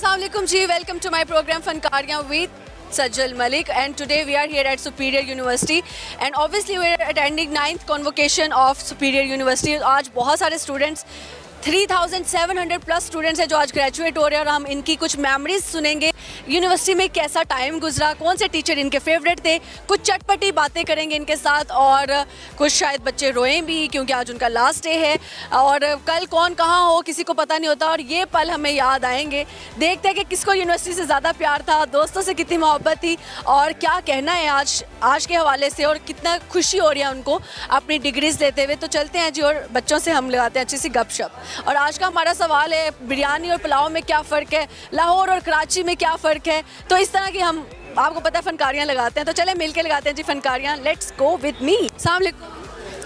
Assalamu alaikum ji, welcome to my program Fankaariyan with Sajjal Malik, and today we are here at Superior University and obviously we are attending 9th convocation of Superior University. आज बहुत सारे students 3700 plus students हैं जो आज graduate हो रहे हैं और हम इनकी कुछ मेमोरीज सुनेंगे, यूनिवर्सिटी में कैसा टाइम गुजरा, कौन से टीचर इनके फेवरेट थे, कुछ चटपटी बातें करेंगे इनके साथ और कुछ शायद बच्चे रोएं भी क्योंकि आज उनका लास्ट डे है और कल कौन कहाँ हो किसी को पता नहीं होता और ये पल हमें याद आएंगे। देखते हैं कि किसको यूनिवर्सिटी से ज़्यादा प्यार था, दोस्तों से कितनी मोहब्बत थी और क्या कहना है आज के हवाले से और कितना खुशी हो रही है उनको अपनी डिग्रीज लेते हुए। तो चलते हैं जी और बच्चों से हम लगाते हैं अच्छी सी गपशप। और आज का हमारा सवाल है बिरयानी और पुलाव में क्या फ़र्क है, लाहौर और कराची में क्या फ़र्क है। तो इस तरह की हम आपको पता है फनकारियाँ लगाते हैं, तो चले मिल के लगाते हैं जी फनकारियाँ। Let's go with me. अस्सलाम वालेकुम।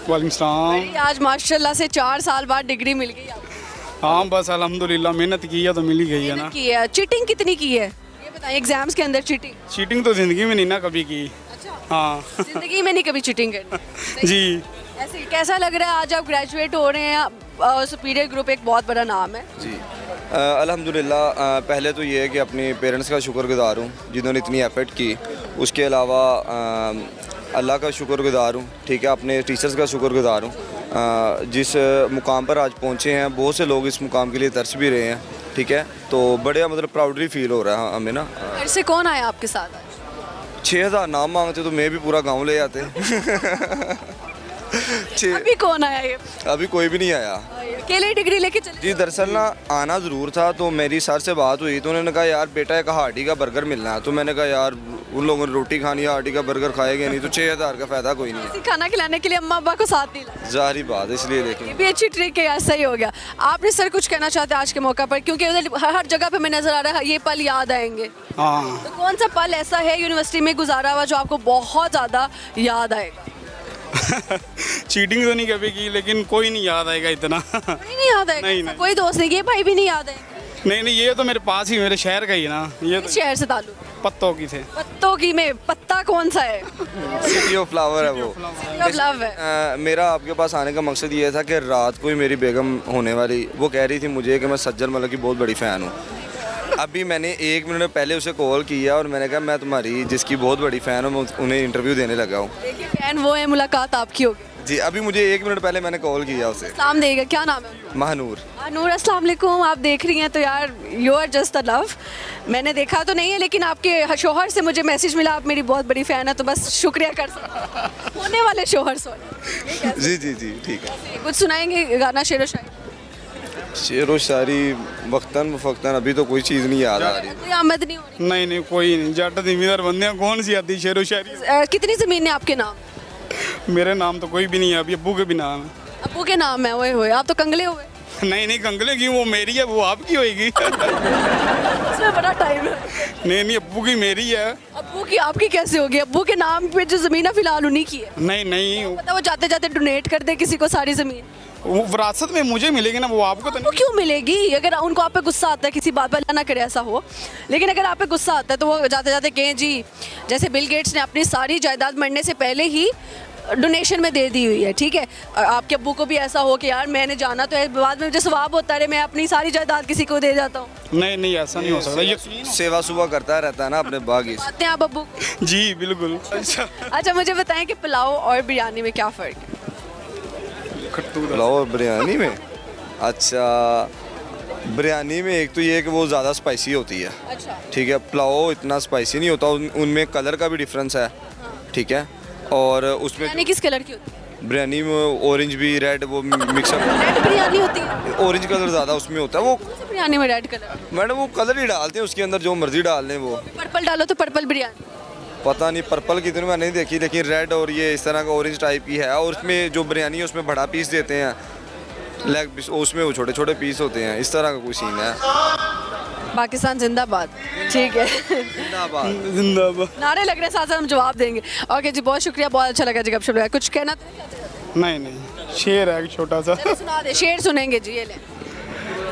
वालेकुम सलाम। आज माशाल्लाह से 4 साल बाद डिग्री मिल गई आपको। हाँ बस अल्हम्दुलिल्लाह मेहनत की है तो मिल ही गई है ना। की है, चीटिंग कितनी की है ये बताएं एग्जाम्स के अंदर। चीटिंग तो ज़िंदगी में नहीं ना कभी की। अच्छा हाँ जिंदगी में नहीं कभी चीटिंग करनी। जी। ऐसे कैसा लग रहा है आज आप ग्रेजुएट हो रहे हैं, सुपीरियर ग्रुप एक बहुत बड़ा नाम है जी। अल्हम्दुलिल्लाह पहले तो ये है कि अपने पेरेंट्स का शुक्रगुजार हूँ जिन्होंने इतनी एफ़र्ट की। उसके अलावा अल्लाह का शुक्रगुजार हूँ, ठीक है, अपने टीचर्स का शुक्रगुजार हूँ। जिस मुकाम पर आज पहुँचे हैं बहुत से लोग इस मुकाम के लिए तरस भी रहे हैं, ठीक है, तो बड़े मतलब प्राउडली फील हो रहा है हमें ना। घर से कौन आया आपके साथ? 6000 नाम मांगते तो मैं भी पूरा गाँव ले आते। अभी कौन आया ये? अभी कोई भी नहीं आया। अकेले डिग्री लेके चले? जी दरअसल ना आना ज़रूर था, तो मेरी सर से बात हुई तो उन्होंने कहा यार बेटा एक हार्डी का बर्गर मिलना है। तो मैंने कहा यार उन लोगों ने रोटी खानी है, हार्डी का बर्गर खाएंगे नहीं, तो 6000 का फ़ायदा कोई नहीं है। खाना खिलाने के लिए अम्मा अब्बा को साथ नहीं लाया? ज़ाहिर बात, इसलिए लेकिन ये भी अच्छी ट्रिक है, ऐसा ही हो गया। आपने सर कुछ कहना चाहते हैं आज के मौका पर, क्योंकि उधर हर जगह पे मैं नज़र आ रहा है ये पल याद आएंगे। हाँ तो कौन सा पल ऐसा है यूनिवर्सिटी में गुजारा हुआ जो आपको बहुत ज़्यादा याद आएगा? चीटिंग तो नहीं कभी की लेकिन कोई नहीं याद आएगा इतना। कोई नहीं याद आएगा? नहीं। कोई दोस्त नहीं, ये भाई भी नहीं याद आएगा? नहीं ये तो मेरे पास ही मेरे शहर का ही है ना। ये किस शहर से ताल्लुक? पत्तों की थे। पत्तों की में पत्ता कौन सा है? सिटी ऑफ फ्लावर है वो। लव है। मेरा आपके पास आने का मकसद ये था कि रात को ही मेरी बेगम होने वाली वो कह रही थी मुझे कि मैं सज्जल मलिक की बहुत बड़ी फ़ैन हूँ। अभी मैंने 1 मिनट पहले उसे कॉल किया और मैंने कहा मैं तुम्हारी जिसकी बहुत बड़ी फ़ैन हूँ, मैं उन्हें इंटरव्यू देने लगा हूँ। देखिए फैन वो है, मुलाकात आपकी होगी जी। अभी मुझे 1 मिनट पहले मैंने कॉल किया उसे। नाम देगा, क्या नाम है? महानूर। नूर, अस्सलाम वालेकुम। आप देख रही हैं तो यार you are just the love. मैंने देखा तो नहीं है लेकिन आपके शोहर से मुझे मैसेज मिला आप मेरी बहुत बड़ी फ़ैन है, तो बस शुक्रिया कर सकते होने वाले शोहर। जी जी जी ठीक है। कुछ सुनाएंगे गाना, शेर व शायरी? शेर व शायरी वक्तन फ़क्तन अभी तो कोई चीज़ नहीं याद आ रही। कोई आमद नहीं हो रही? नहीं कोई नहीं। जट जिम्मेदार बंदे हैं, कौन सी आती शेर व शायरी। कितनी ज़मीन है आपके नाम? मेरे नाम तो कोई भी नहीं है, अभी अब्बू के भी नाम है। अब्बू के नाम है? ओए होए, आप तो कंगले हुए। नहीं कंगले की वो मेरी है, वो आपकी होएगी। इसमें बड़ा टाइम है। नहीं अब्बू की मेरी है। अब्बू की आपकी कैसे होगी? अब्बू के नाम पे जो ज़मीन है फिलहाल उन्हीं की है। नहीं पता वो जाते जाते डोनेट कर दे किसी को सारी ज़मीन, वो विरासत में मुझे मिलेगी ना, वो आपको तो वो क्यों मिलेगी? अगर उनको आप पे गुस्सा आता है किसी बात पर, ना करे ऐसा हो, लेकिन अगर आप पे गुस्सा आता है तो वो जाते जाते कहें जी, जैसे बिल गेट्स ने अपनी सारी जायदाद मरने से पहले ही डोनेशन में दे दी हुई है, ठीक है। और आपके अब्बू को भी ऐसा हो कि यार मैंने जाना तो है, बाद में मुझे सवाब होता है मैं अपनी सारी जायदाद किसी को दे जाता हूँ। नहीं ऐसा नहीं हो सकता। ये सेवा सुबह करता रहता है ना अपने बागी से। आते हैं आप अब्बू को? जी बिल्कुल। अच्छा मुझे बताएं कि पुलाव और बिरयानी में क्या फ़र्क है? पुलाव और बिरयानी में? अच्छा बिरयानी में एक तो ये है कि वो ज़्यादा स्पाइसी होती है, अच्छा ठीक है। पुलाव इतना स्पाइसी नहीं होता, उनमें कलर का भी डिफरेंस है, ठीक है। और उसमें बिरयानी किस कलर की होती है? बिरयानी में ऑरेंज भी रेड वो मिक्सअप। रेड बिरयानी होती है? ऑरेंज कलर ज़्यादा उसमें होता है। वो बिरयानी में रेड कलर? मैडम वो कलर ही डालते हैं उसके अंदर, जो मर्जी डाल लें। वो पर्पल डालो तो पर्पल बिरयानी? पता नहीं पर्पल की तो मैंने नहीं देखी, लेकिन रेड और ये इस तरह का ऑरेंज टाइप की है। और उसमें जो बिरयानी है उसमें बड़ा पीस देते हैं, लेग पीस, उसमें वो छोटे छोटे पीस होते हैं। इस तरह का कोई सीन है। पाकिस्तान जिंदाबाद, ठीक है। जिंदाबाद नारे लग रहे हैं, साथ साथ हम जवाब देंगे। ओके जी, बहुत शुक्रिया, बहुत अच्छा लगा जी गपशप लगा। कुछ कहना नहीं शेर है एक छोटा सा। सुना दे, शेर सुनेंगे जी, ये ले।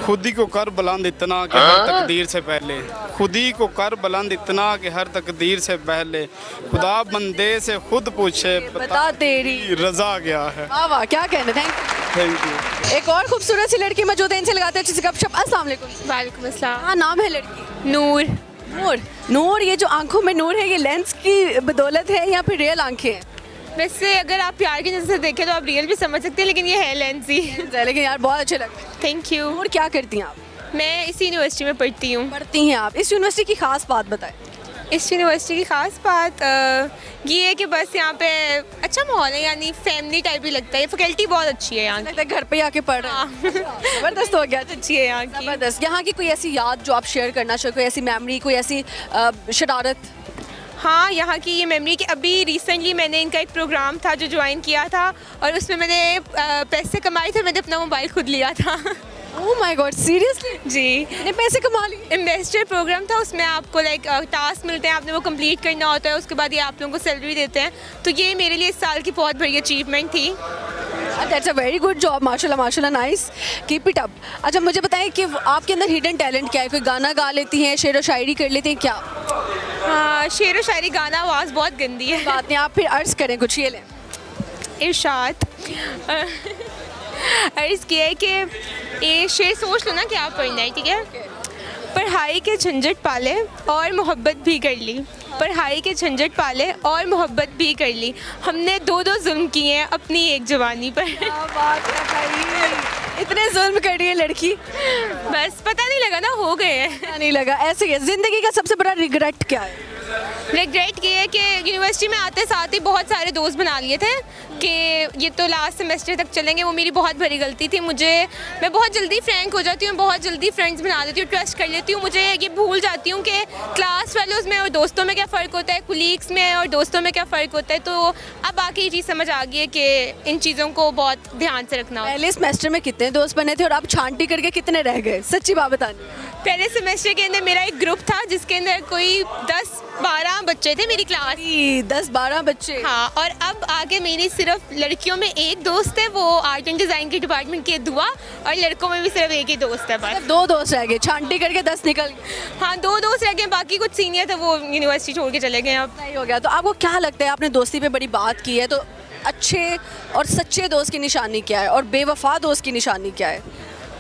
खुद ही को कर बुलंद इतना कि हर तकदीर से पहले, खुद ही को कर बुलंद इतना कि हर तकदीर से पहले, खुदा बंदे से खुद पूछे बता तेरी रजा क्या है। वाह वाह, क्या कहने, थैंक यू। एक और खूबसूरत सी लड़की मौजूद है, इनसे लगाते हैं अच्छी सी गपशप। अस्सलाम वालेकुम। वालेकुम अस्सलाम। हाँ, नाम है लड़की? नूर। नूर, नूर, ये जो आंखों में नूर है ये लेंस की बदौलत है या फिर रियल आंखें हैं? वैसे अगर आप प्यार की नज़र से देखें तो आप रियल भी समझ सकते हैं, लेकिन ये है लेंस ही। लेकिन यार बहुत अच्छे लगते हैं। Thank you. नूर, क्या करती हैं आप? मैं इसी यूनिवर्सिटी में पढ़ती हूँ। पढ़ती हैं आप? इस यूनिवर्सिटी की खास बात बताएं। इस यूनिवर्सिटी की ख़ास बात ये है कि बस यहाँ पे अच्छा माहौल है, यानी फैमिली टाइप ही लगता है। फैकल्टी बहुत अच्छी है यहाँ की। लगता है घर पे ही आके पढ़ रहे हैं। जबरदस्त हो गया। अच्छी है यहाँ की। जबरदस्त। यहाँ की कोई ऐसी याद जो आप शेयर करना चाहो, कोई ऐसी मेमोरी, कोई ऐसी शरारत? हाँ, यहाँ की ये मेमोरी कि अभी रिसेंटली मैंने इनका एक प्रोग्राम था जो ज्वाइन किया था, और उसमें मैंने पैसे कमाए थे। मैंने अपना मोबाइल खुद लिया था। Oh my god, seriously? जी, इतने पैसे कमा लिए? इन्वेस्टर प्रोग्राम था, उसमें आपको टास्क मिलते हैं, आपने वो कंप्लीट करना होता है, उसके बाद ये आप लोगों को सैलरी देते हैं। तो ये मेरे लिए इस साल की बहुत बड़ी अचीवमेंट थी। That's a very good job, माशाल्लाह माशाल्लाह, नाइस, कीप इट अप। अच्छा, मुझे बताएं कि आपके अंदर हिडन टैलेंट क्या है? कोई गाना गा लेती हैं, शेर व शायरी कर लेती हैं क्या? हाँ, शेर व शायरी गाना आवाज़ बहुत गंदी है। बात नहीं, आप फिर अर्ज करें कुछ, ये लें। इरशाद अर्ज़ किया है कि ये शेर सोच लो ना कि आप पढ़ना है, ठीक है। पढ़ाई के झंझट पाले और मोहब्बत भी कर ली, पढ़ाई के झंझट पाले और मोहब्बत भी कर ली, हमने दो जुल्म किए हैं अपनी एक जवानी पर। क्या बात है भाई, इतने जुल्म कर रही है लड़की। बस पता नहीं लगा ना, हो गए हैं। क्या नहीं लगा, ऐसे ही है। जिंदगी का सबसे बड़ा रिग्रेट क्या है? रिग्रेट ये है कि यूनिवर्सिटी में आते साथ ही बहुत सारे दोस्त बना लिए थे कि ये तो लास्ट सेमेस्टर तक चलेंगे। वो मेरी बहुत बड़ी गलती थी। मैं बहुत जल्दी फ्रैंक हो जाती हूँ, बहुत जल्दी फ्रेंड्स बना देती हूँ, ट्रस्ट कर लेती हूँ। मुझे ये भूल जाती हूँ कि क्लास फेलोज़ में और दोस्तों में क्या फ़र्क होता है, कुलीग्स में और दोस्तों में क्या फ़र्क होता है। तो अब आके ये चीज़ समझ आ गई है कि इन चीज़ों को बहुत ध्यान से रखना होता है। पहले सेमेस्टर में कितने दोस्त बने थे और आप छांटी करके कितने रह गए? सच्ची बात बतानी। पहले सेमेस्टर के अंदर मेरा एक ग्रुप था जिसके अंदर कोई 10-12 बच्चे थे मेरी क्लास। 10-12 बच्चे? हाँ, और अब आगे मेरी सिर्फ लड़कियों में एक दोस्त है, वो आर्ट एंड डिज़ाइन के डिपार्टमेंट की दुआ, और लड़कों में भी सिर्फ एक ही दोस्त है बस। 2 दोस्त रह गए, छांटी करके 10 निकल गए। हाँ, 2 दोस्त रह गए, बाकी कुछ सीनियर थे वो यूनिवर्सिटी छोड़ के चले गए। अब नहीं हो गया। तो आपको क्या लगता है, आपने दोस्ती पे बड़ी बात की है, तो अच्छे और सच्चे दोस्त की निशानी क्या है और बेवफा दोस्त की निशानी क्या है?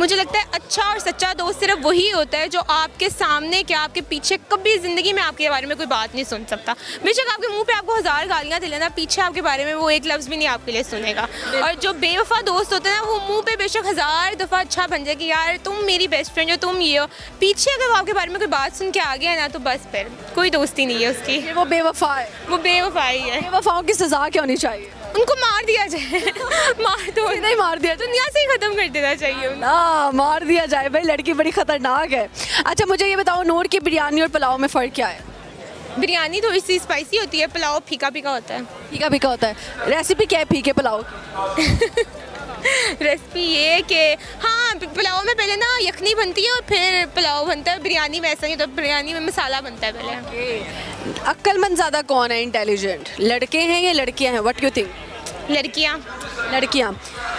मुझे लगता है अच्छा और सच्चा दोस्त सिर्फ वही होता है जो आपके सामने क्या आपके पीछे कभी ज़िंदगी में आपके बारे में कोई बात नहीं सुन सकता। बेशक आपके मुंह पे आपको 1000 गालियाँ दे लेना, पीछे आपके बारे में वो एक लफ्ज़ भी नहीं आपके लिए सुनेगा। और जो बेवफा दोस्त होते हैं ना, वो मुंह पे बेशक 1000 दफ़ा अच्छा बन जाए कि यार तुम मेरी बेस्ट फ्रेंड हो, तुम ये हो, पीछे अगर वो आपके बारे में कोई बात सुन के आ गया ना, तो बस फिर कोई दोस्ती नहीं है उसकी। वो बेवफा है। वो बेवफाई है। बेवफाओं की सज़ा क्या होनी चाहिए? उनको मार दिया जाए। मार दो, नहीं मार दिया जाए, दुनिया से ही ख़त्म कर देना चाहिए उन्हें। ना मार दिया जाए भाई, लड़की बड़ी खतरनाक है। अच्छा, मुझे ये बताओ, नूर की बिरयानी और पुलाव में फ़र्क क्या है? बिरयानी थोड़ी सी स्पाइसी होती है, पुलाव फीका फीका होता है। फीका फीका होता है। रेसिपी क्या है फीके पुलाव की? रेसिपी ये है कि हाँ, पुलाव में पहले ना यखनी बनती है और फिर पुलाव बनता है। बिरयानी में ऐसा नहीं होता, बिरयानी में मसाला बनता है पहले। अक्लमंद ज़्यादा कौन है, इंटेलिजेंट, लड़के हैं या लड़कियां हैं? What you think? लड़कियाँ। लड़कियां।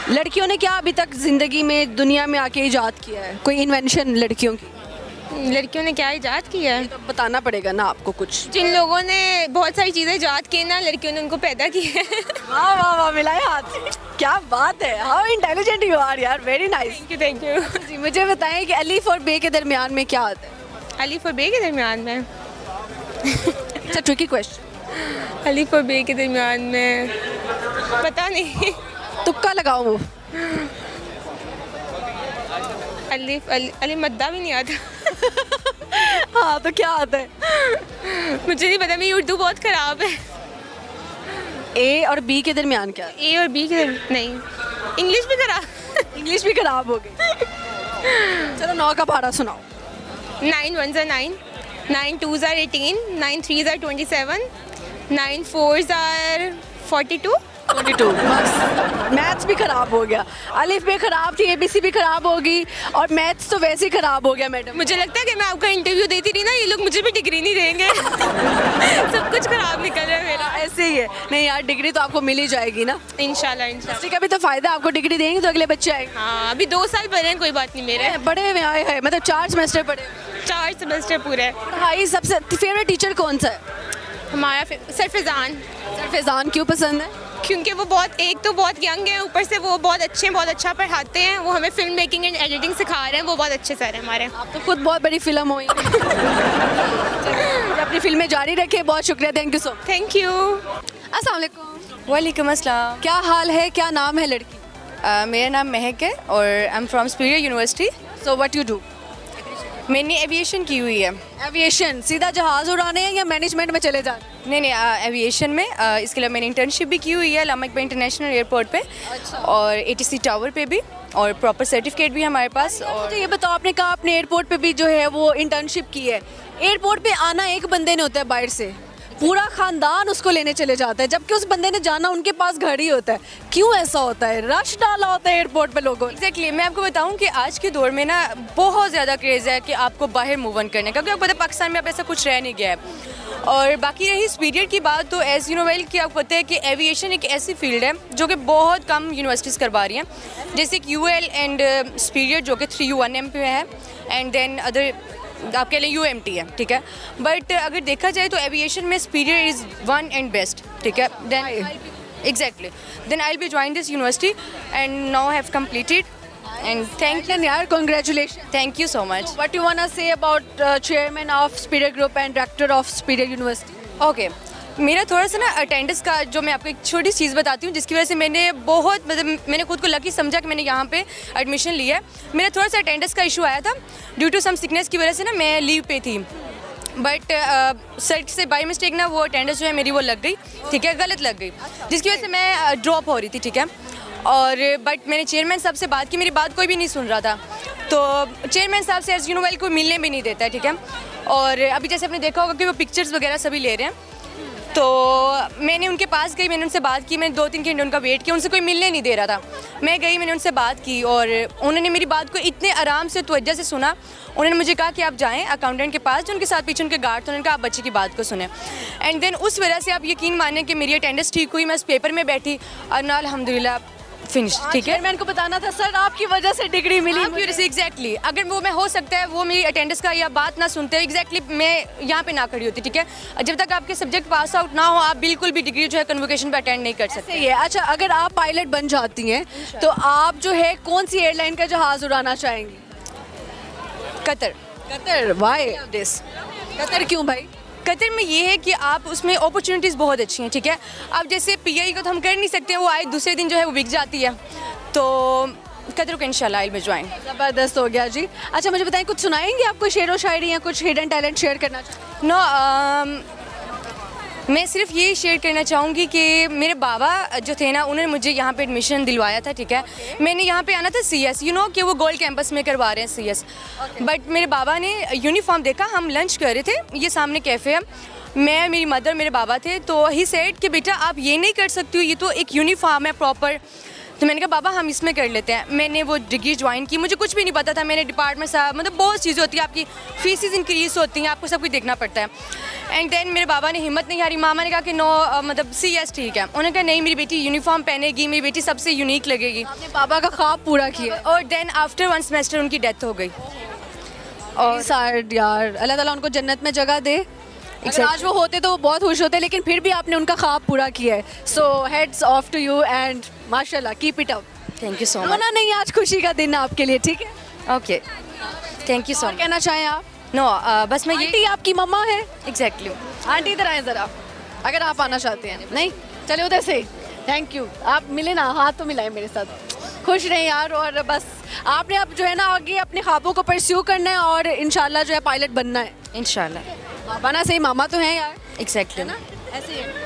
लड़कियों ने क्या अभी तक ज़िंदगी में, दुनिया में आके इजाद किया है? कोई इन्वेंशन लड़कियों की? लड़कियों ने क्या इजाद किया है? तो बताना पड़ेगा ना आपको कुछ। जिन लोगों ने बहुत सारी चीज़ें इजाद की ना, लड़कियों ने उनको पैदा किया है। वाह वाह वाह, मिलाए हाथ। क्या बात है, हाउ इंटेलिजेंट यू आर यार, वेरी नाइस। Thank you. जी, मुझे बताएं कि अलीफ और बे के दरमियान में क्या आता है? अलीफ और बे के दरमियान में? It's a tricky question. Alif और बे के दरमियान में पता नहीं। तुक्का लगाओ वो। अलीफ अली मद्दा भी नहीं आता। हाँ, तो क्या आता है? मुझे नहीं पता, मेरी उर्दू बहुत ख़राब है। ए और बी के दरमियान क्या? ए और बी के नहीं, इंग्लिश भी खराब। इंग्लिश भी खराब हो गई। चलो 9 का पहाड़ा सुनाओ। 9 1s are 9, 9 2s are 18, 9 3s are 27, 9 4s are 42। 22। बस मैथ्स भी खराब हो गया। अलिफ भी खराब थी, ABC भी खराब होगी, और मैथ्स तो वैसे ही खराब हो गया मैडम। मुझे लगता है कि मैं आपका इंटरव्यू देती रही ना, ये लोग मुझे भी डिग्री नहीं देंगे। सब कुछ खराब निकल रहा है मेरा। ऐसे ही है। नहीं यार, डिग्री तो आपको मिल ही जाएगी ना। इंशाल्लाह इंशाल्लाह। इसका भी तो फायदा, आपको डिग्री देंगे तो अगले बच्चे आएंगे। हाँ, अभी 2 साल पढ़े हैं, कोई बात नहीं मेरे। बड़े हुए आए हैं, मतलब 4 सेमेस्टर पढ़े। 4 सेमेस्टर पूरे। पढ़ाई सबसे फेवरेट टीचर कौन सा है? हमारा सर फैज़ान। सर फैज़ान क्यों पसंद है? क्योंकि वो एक तो बहुत यंग है, ऊपर से वो बहुत अच्छे हैं, बहुत अच्छा पढ़ाते हैं। वो हमें फिल्म मेकिंग एंड एडिटिंग सिखा रहे हैं, वो बहुत अच्छे सर हैं हमारे। आप तो खुद बहुत बड़ी फिल्म हुई। अपनी फिल्में जारी रखें। बहुत शुक्रिया, thank you so much. Thank you. अस्सलाम वालेकुम। वालेकुम अस्सलाम। क्या हाल है, क्या नाम है लड़की? मेरा नाम महक है और I am from superior university. So what you do? मैंने एविएशन की हुई है। एविएशन, सीधा जहाज उड़ाने हैं या मैनेजमेंट में चले जाना? नहीं, एविएशन में इसके लिए मैंने इंटर्नशिप भी की हुई है लामा इकबाल इंटरनेशनल एयरपोर्ट पे और ATC टावर पे भी, और प्रॉपर सर्टिफिकेट भी है हमारे पास। और मुझे ये बताओ, आपने कहा आपने एयरपोर्ट पे भी जो है वो इंटर्नशिप की है। एयरपोर्ट पे आना एक बंदे ने होता है बाहर से, पूरा खानदान उसको लेने चले जाता है, जबकि उस बंदे ने जाना उनके पास घर ही होता है। क्यों ऐसा होता है? रश डाला होता है एयरपोर्ट पे लोगों ने। एग्जैक्टली, मैं आपको बताऊं कि आज के दौर में ना बहुत ज़्यादा क्रेज़ है कि आपको बाहर मूव ऑन करने का, क्योंकि आपको पता है पाकिस्तान में अब ऐसा कुछ रह नहीं गया है। और बाकी रही सुपीरियर की बात, तो एज यू नो वेल कि आपको पता है कि एविएशन एक ऐसी फील्ड है जो कि बहुत कम यूनिवर्सिटीज़ करवा रही हैं, जैसे कि UL एंड सुपीरियर जो कि 3U1M पे है, एंड देन अदर आप कह लें UMT है, ठीक है। बट अगर देखा जाए तो एविएशन में superior is one and best, ठीक है। Then exactly, then I will be join this university and now have completed and thank Then यार, congratulations. You so much. What you wanna say about chairman of Superior Group and director of Superior University? Okay, मेरा थोड़ा सा ना attendance का, जो मैं आपको एक छोटी चीज़ बताती हूँ जिसकी वजह से मैंने बहुत मतलब मैंने खुद को लकी समझा कि मैंने यहाँ पे एडमिशन लिया है। मेरा थोड़ा सा अटेंडेंस का इशू आया था ड्यू टू सम सिकनेस की वजह से ना, मैं लीव पे थी, बट सर से बाय मिस्टेक ना वो अटेंडेंस जो है मेरी वो लग गई, ठीक है, गलत लग गई, जिसकी वजह से मैं ड्रॉप हो रही थी, ठीक है। और बट मैंने चेयरमैन साहब से बात की, मेरी बात कोई भी नहीं सुन रहा था, तो चेयरमैन साहब से एज यू नो वेल कोई मिलने भी नहीं देता है, ठीक है। और अभी जैसे आपने देखा होगा कि वो पिक्चर्स वगैरह सभी ले रहे हैं, तो मैंने उनके पास गई, मैंने उनसे बात की, मैंने 2-3 घंटे उनका वेट किया, उनसे कोई मिलने नहीं दे रहा था। मैं गई, मैंने उनसे बात की और उन्होंने मेरी बात को इतने आराम से तवज्जो से सुना। उन्होंने मुझे कहा कि आप जाएं अकाउंटेंट के पास, जो उनके साथ पीछे उनके गार्ड थे, उन्होंने कहा आप बच्चे की बात को सुने। एंड देन उस वजह से आप यकीन मानें कि मेरी अटेंडेंस ठीक हुई, मैं उस पेपर में बैठी और ना अल्हम्दुलिल्लाह फिनिश, ठीक है। चेयरमैन को बताना था सर आपकी वजह से डिग्री मिली। एग्जैक्टली, अगर वो मैं हो सकता है वो मेरी अटेंडेंस का या बात ना सुनते, एग्जैक्टली मैं यहाँ पे ना खड़ी होती, ठीक है। जब तक आपके सब्जेक्ट पास आउट ना हो, आप बिल्कुल भी डिग्री जो है कन्वोकेशन पे अटेंड नहीं कर सकते। सही है। अच्छा, अगर आप पायलट बन जाती हैं तो आप जो है कौन सी एयरलाइन का जहाज उड़ाना चाहेंगी? Qatar. Qatar, why this? Qatar क्यों भाई? कतर में ये है कि आप उसमें अपॉर्चुनिटीज़ बहुत अच्छी हैं, ठीक है। अब जैसे PI को तो हम कर नहीं सकते, वो आए दूसरे दिन जो है वो बिक जाती है, तो कतर को इंशाल्लाह आई विल ज्वाइन। ज़बरदस्त हो गया जी। अच्छा, मुझे बताएं, कुछ सुनाएंगे आप, कोई शेर व शायरी या कुछ हिडन टैलेंट शेयर करना चाहते? नो, मैं सिर्फ ये शेयर करना चाहूँगी कि मेरे बाबा जो थे ना, उन्होंने मुझे यहाँ पे एडमिशन दिलवाया था, ठीक है। मैंने यहाँ पे आना था CS, यू नो कि वो गोल्ड कैंपस में करवा रहे हैं CS, बट मेरे बाबा ने यूनिफॉर्म देखा, हम लंच कर रहे थे, ये सामने कैफ़े है, मैं, मेरी मदर, मेरे बाबा थे, तो ही सेड कि बेटा आप ये नहीं कर सकती हो, ये तो एक यूनिफॉर्म है प्रॉपर। तो मैंने कहा बाबा हम इसमें कर लेते हैं। मैंने वो डिग्री ज्वाइन की, मुझे कुछ भी नहीं पता था, मैंने डिपार्टमेंट साहब मतलब बहुत चीज़ें होती हैं, आपकी फीसिस इंक्रीज होती हैं, आपको सब कुछ देखना पड़ता है। एंड देन मेरे बाबा ने हिम्मत नहीं हारी, मामा ने कहा कि नो मतलब CS ठीक है, उन्होंने कहा नहीं मेरी बेटी यूनिफॉर्म पहनेगी, मेरी बेटी सबसे यूनिक लगेगी। अपने बाबा का ख्वाब पूरा किया। और देन आफ्टर 1 सेमेस्टर उनकी डेथ हो गई। और सार यार, अल्लाह ताला उनको जन्नत में जगह दे। अगर आज वो होते तो वो बहुत खुश होते, लेकिन फिर भी आपने उनका ख्वाब पूरा किया है। So heads off to you and माशाल्लाह, keep it up. Thank you so much. रोना नहीं, आज खुशी का दिन है आपके लिए, ठीक है। ओके, थैंक यू सो और मच। कहना चाहें आप? नो, बस मैं आंटी ये आपकी मम्मा है? एग्जैक्टली। आंटी इधर आए ज़रा, अगर आप आना चाहते हैं। नहीं, चले उधर से। थैंक यू, आप मिले ना, हाथ तो मिलाए मेरे साथ। खुश रहें यार, और बस आपने अब जो है ना आगे अपने ख्वाबों को परस्यू करना है और इंशाल्लाह जो है पायलट बनना है इंशाल्लाह। पापा ना सही, मामा तो हैं यार, एग्जैक्टली है ना, ऐसे ही है।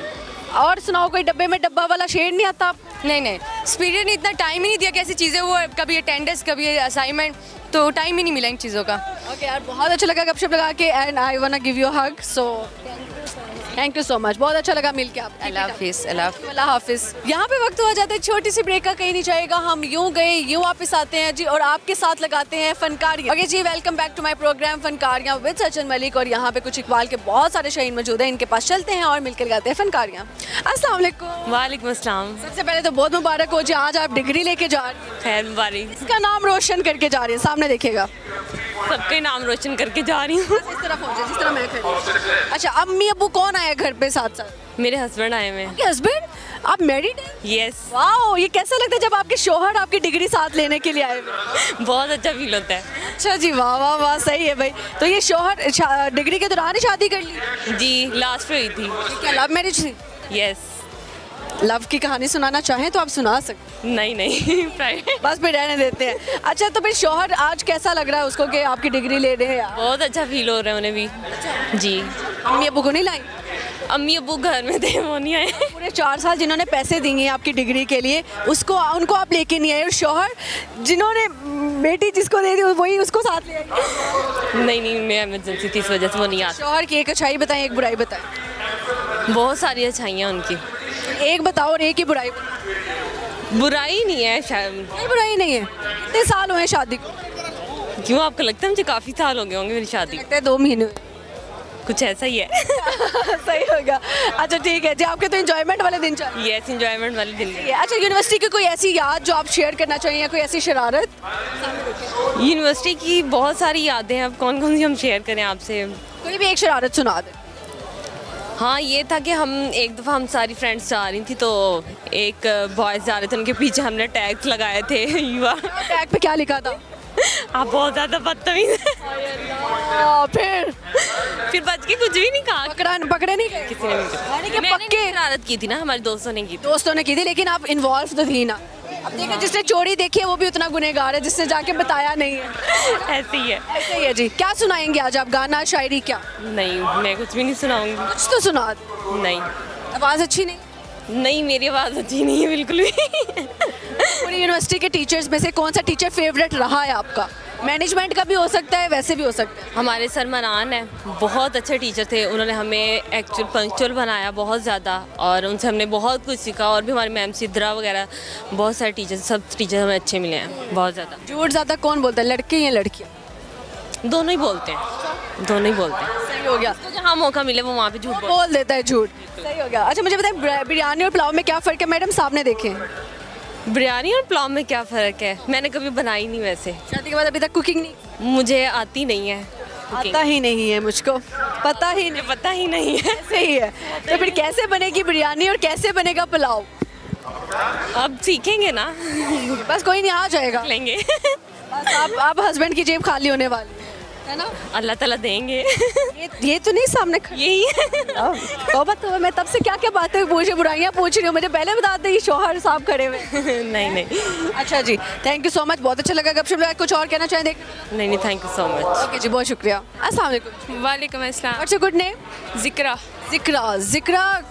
और सुनाओ, कोई डब्बे में डब्बा वाला शेर नहीं आता? नहीं, सुपीरियर ने इतना टाइम ही नहीं दिया कि ऐसी चीज़ें, वो कभी अटेंडेंस कभी असाइनमेंट, तो टाइम ही नहीं मिला इन चीज़ों का। ओके यार, बहुत अच्छा लगा गपशप लगा के, and I want to give you a hug. So thank you so much, बहुत अच्छा लगा मिल के आप। अल्लाह हाफिज़। अल्लाह हाफिज़। यहाँ पे वक्त हो जाता है छोटी सी ब्रेक का, कहीं नहीं जाएगा, हम यूं गए यूं वापस आते हैं जी, और आपके साथ लगाते हैं फनकारियाँ। ओके जी, welcome back to my program फनकारियाँ विद सजल मलिक, और यहाँ पे कुछ इकबाल के बहुत सारे शायरीन मौजूद हैं, इनके पास चलते हैं और मिलकर लगाते हैं फनकारियाँ। अस्सलाम वालेकुम। वालेकुम अस्सलाम। सबसे पहले तो बहुत मुबारक हो जी, आज आप डिग्री लेके जा रही हैं, खैर मुबारक। इसका नाम रोशन करके जा रही हैं, सामने देखिएगा। सबका नाम रोशन करके जा रही हूँ। इस तरफ हो जाए जिस तरह मैं खड़ी हूँ। अच्छा, अम्मी अब्बू कौन आया घर पे साथ साथ? मेरे हस्बैंड आए हुए हैं। आपके हस्बैंड? आप मैरिड हैं? यस, वाओ, ये कैसा लगता है जब आपके शौहर आपकी डिग्री साथ लेने के लिए आए हुए? बहुत अच्छा फील होता है। अच्छा जी, वाह वाह वाह, सही है भाई। तो ये शौहर डिग्री के दौरान ही शादी कर ली? जी, लास्ट पे हुई थी। ये क्या लव मैरिज थी? यस। लव की कहानी सुनाना चाहें तो आप सुना सकते नहीं नहीं प्राइवेट। बस फिर रहने देते हैं। अच्छा, तो फिर शौहर आज कैसा लग रहा है उसको कि आपकी डिग्री ले रहे हैं यार? बहुत अच्छा फील हो रहा है उन्हें भी। जी, अम्मी अब्बू को नहीं लाई? अम्मी अब्बू घर में थे, वो नहीं आए। पूरे 4 साल जिन्होंने पैसे दिए हैं आपकी डिग्री के लिए, उसको उनको आप लेके नहीं आए, और शौहर जिन्होंने बेटी जिसको दे दी वही उसको साथ ले आए? नहीं नहीं, मैं इमरजेंसी थी, इस वजह से वो नहीं आते। शौहर की एक अच्छाई बताएं, एक बुराई बताएं। बहुत सारी अच्छाइयाँ उनकी। एक बताओ और एक ही बुराई बताओ। बुराई नहीं है शायद। कोई बुराई नहीं है। कितने साल हुए हैं शादी को? क्यों, आपको लगता है मुझे काफ़ी साल हो गए होंगे मेरी शादी? लगता है 2 महीने हुए। कुछ ऐसा ही है। सही होगा। अच्छा ठीक है जी, आपके तो एंजॉयमेंट वाले दिन चल रहे यस, इंजॉयमेंट वाले दिन। हैं। अच्छा, यूनिवर्सिटी की कोई ऐसी याद जो आप शेयर करना चाहिए या कोई ऐसी शरारत? यूनिवर्सिटी की बहुत सारी यादें हैं, अब कौन कौन सी हम शेयर करें आपसे? कोई भी एक शरारत सुना दे। हाँ, ये था कि हम एक दफ़ा हम सारी फ्रेंड्स जा रही थी, तो एक बॉयज़ जा रहे थे, उनके पीछे हमने टैग्स लगाए थे युवा। टैग पे क्या लिखा था? आप बहुत ज़्यादा बदतमीज हैं। फिर बच के कुछ भी नहीं कहा। पकड़े नहीं गए? किसी ने भी नहीं। यानी कि मैंने पक्के नहीं शरारत की थी ना, हमारे दोस्तों ने की थी। दोस्तों ने की थी, लेकिन आप इन्वॉल्व तो थी ना। अब देखिए, जिसने चोरी देखी है वो भी उतना गुनहगार है जिसने जाके बताया नहीं है। ऐसे ही है। ऐसे ही है जी। क्या सुनाएंगे आज आप? गाना, शायरी, क्या? नहीं, मैं कुछ भी नहीं सुनाऊंगी। कुछ तो सुना दो। नहीं आवाज़ अच्छी नहीं? नहीं, मेरी आवाज़ अच्छी नहीं है बिल्कुल भी। पूरी यूनिवर्सिटी के टीचर्स में से कौन सा टीचर फेवरेट रहा है आपका? मैनेजमेंट का भी हो सकता है, वैसे भी हो सकता है। हमारे सर मनान है, बहुत अच्छे टीचर थे। उन्होंने हमें एक्चुअल पंक्चुअल बनाया बहुत ज़्यादा, और उनसे हमने बहुत कुछ सीखा। और भी हमारी मैम सिद्रा वगैरह, बहुत सारे टीचर, सब टीचर हमें अच्छे मिले हैं, बहुत ज़्यादा। झूठ ज़्यादा कौन बोलता है, लड़के या लड़कियाँ? दोनों ही बोलते हैं, दोनों ही बोलते हैं। सही हो गया। तो जहाँ मौका मिले वो वहाँ पे झूठ बोलते बोल देता है झूठ। सही हो गया। अच्छा, मुझे बताएं, बिरयानी और पुलाव में क्या फ़र्क है? मैडम सामने देखें। हैं। बिरयानी और पुलाव में क्या फ़र्क है? मैंने कभी बनाई नहीं वैसे, शादी के बाद अभी तक कुकिंग नहीं? मुझे आती नहीं है। आता ही नहीं है मुझको, पता ही नहीं। पता ही नहीं है। सही है। तो फिर कैसे बनेगी बिरयानी और कैसे बनेगा पुलाव? अब सीखेंगे ना। बस कोई नहीं, आ जाएगा। लेंगे। बस आप हस्बैंड की जेब खाली होने वाली है ना? अल्लाह ताला देंगे। ये तो नहीं सामने यही है। तो मैं तब से क्या क्या बातें पूछ बुराइयां पूछ रही हूँ, मुझे पहले बता दे, ये शौहर साहब खड़े हुए। नहीं नहीं। अच्छा जी, थैंक यू सो मच, बहुत अच्छा लगा गपशप लगा। कुछ और कहना चाहें? देख नहीं नहीं, thank you so much. Okay जी, बहुत शुक्रिया। अस्सलाम वालेकुम। वालेकुम अस्सलाम। What's your good name? Zikra. Zikra.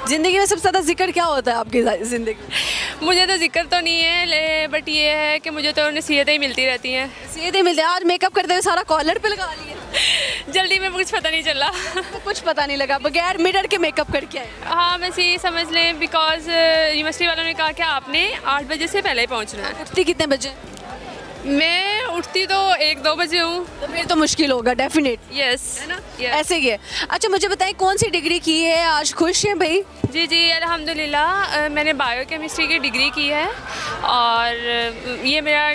ज़िंदगी में सबसे ज़्यादा जिक्र क्या होता है आपकी ज़िंदगी? मुझे तो जिक्र तो नहीं है, बट ये है कि मुझे तो नसीहतें ही मिलती रहती हैं। सीधे मिलते हैं। आज मेकअप करते हुए सारा कॉलर पे लगा लिया। जल्दी में कुछ पता नहीं चला। कुछ पता नहीं लगा, बगैर मिरर के मेकअप करके आए। हाँ, बस ये समझ लें, बिकॉज यूनिवर्सिटी वालों ने कहा कि आपने 8 बजे से पहले ही पहुँचना है। उठती कितने बजे? मैं उठती तो 1-2 बजे हूँ। तो फिर तो मुश्किल होगा डेफिनेट, यस है ना? Yes. ऐसे ही है। अच्छा, मुझे बताएं, कौन सी डिग्री की है आज? खुश हैं भाई? जी जी, अल्हम्दुलिल्लाह। मैंने बायोकेमिस्ट्री की डिग्री की है, और ये मेरा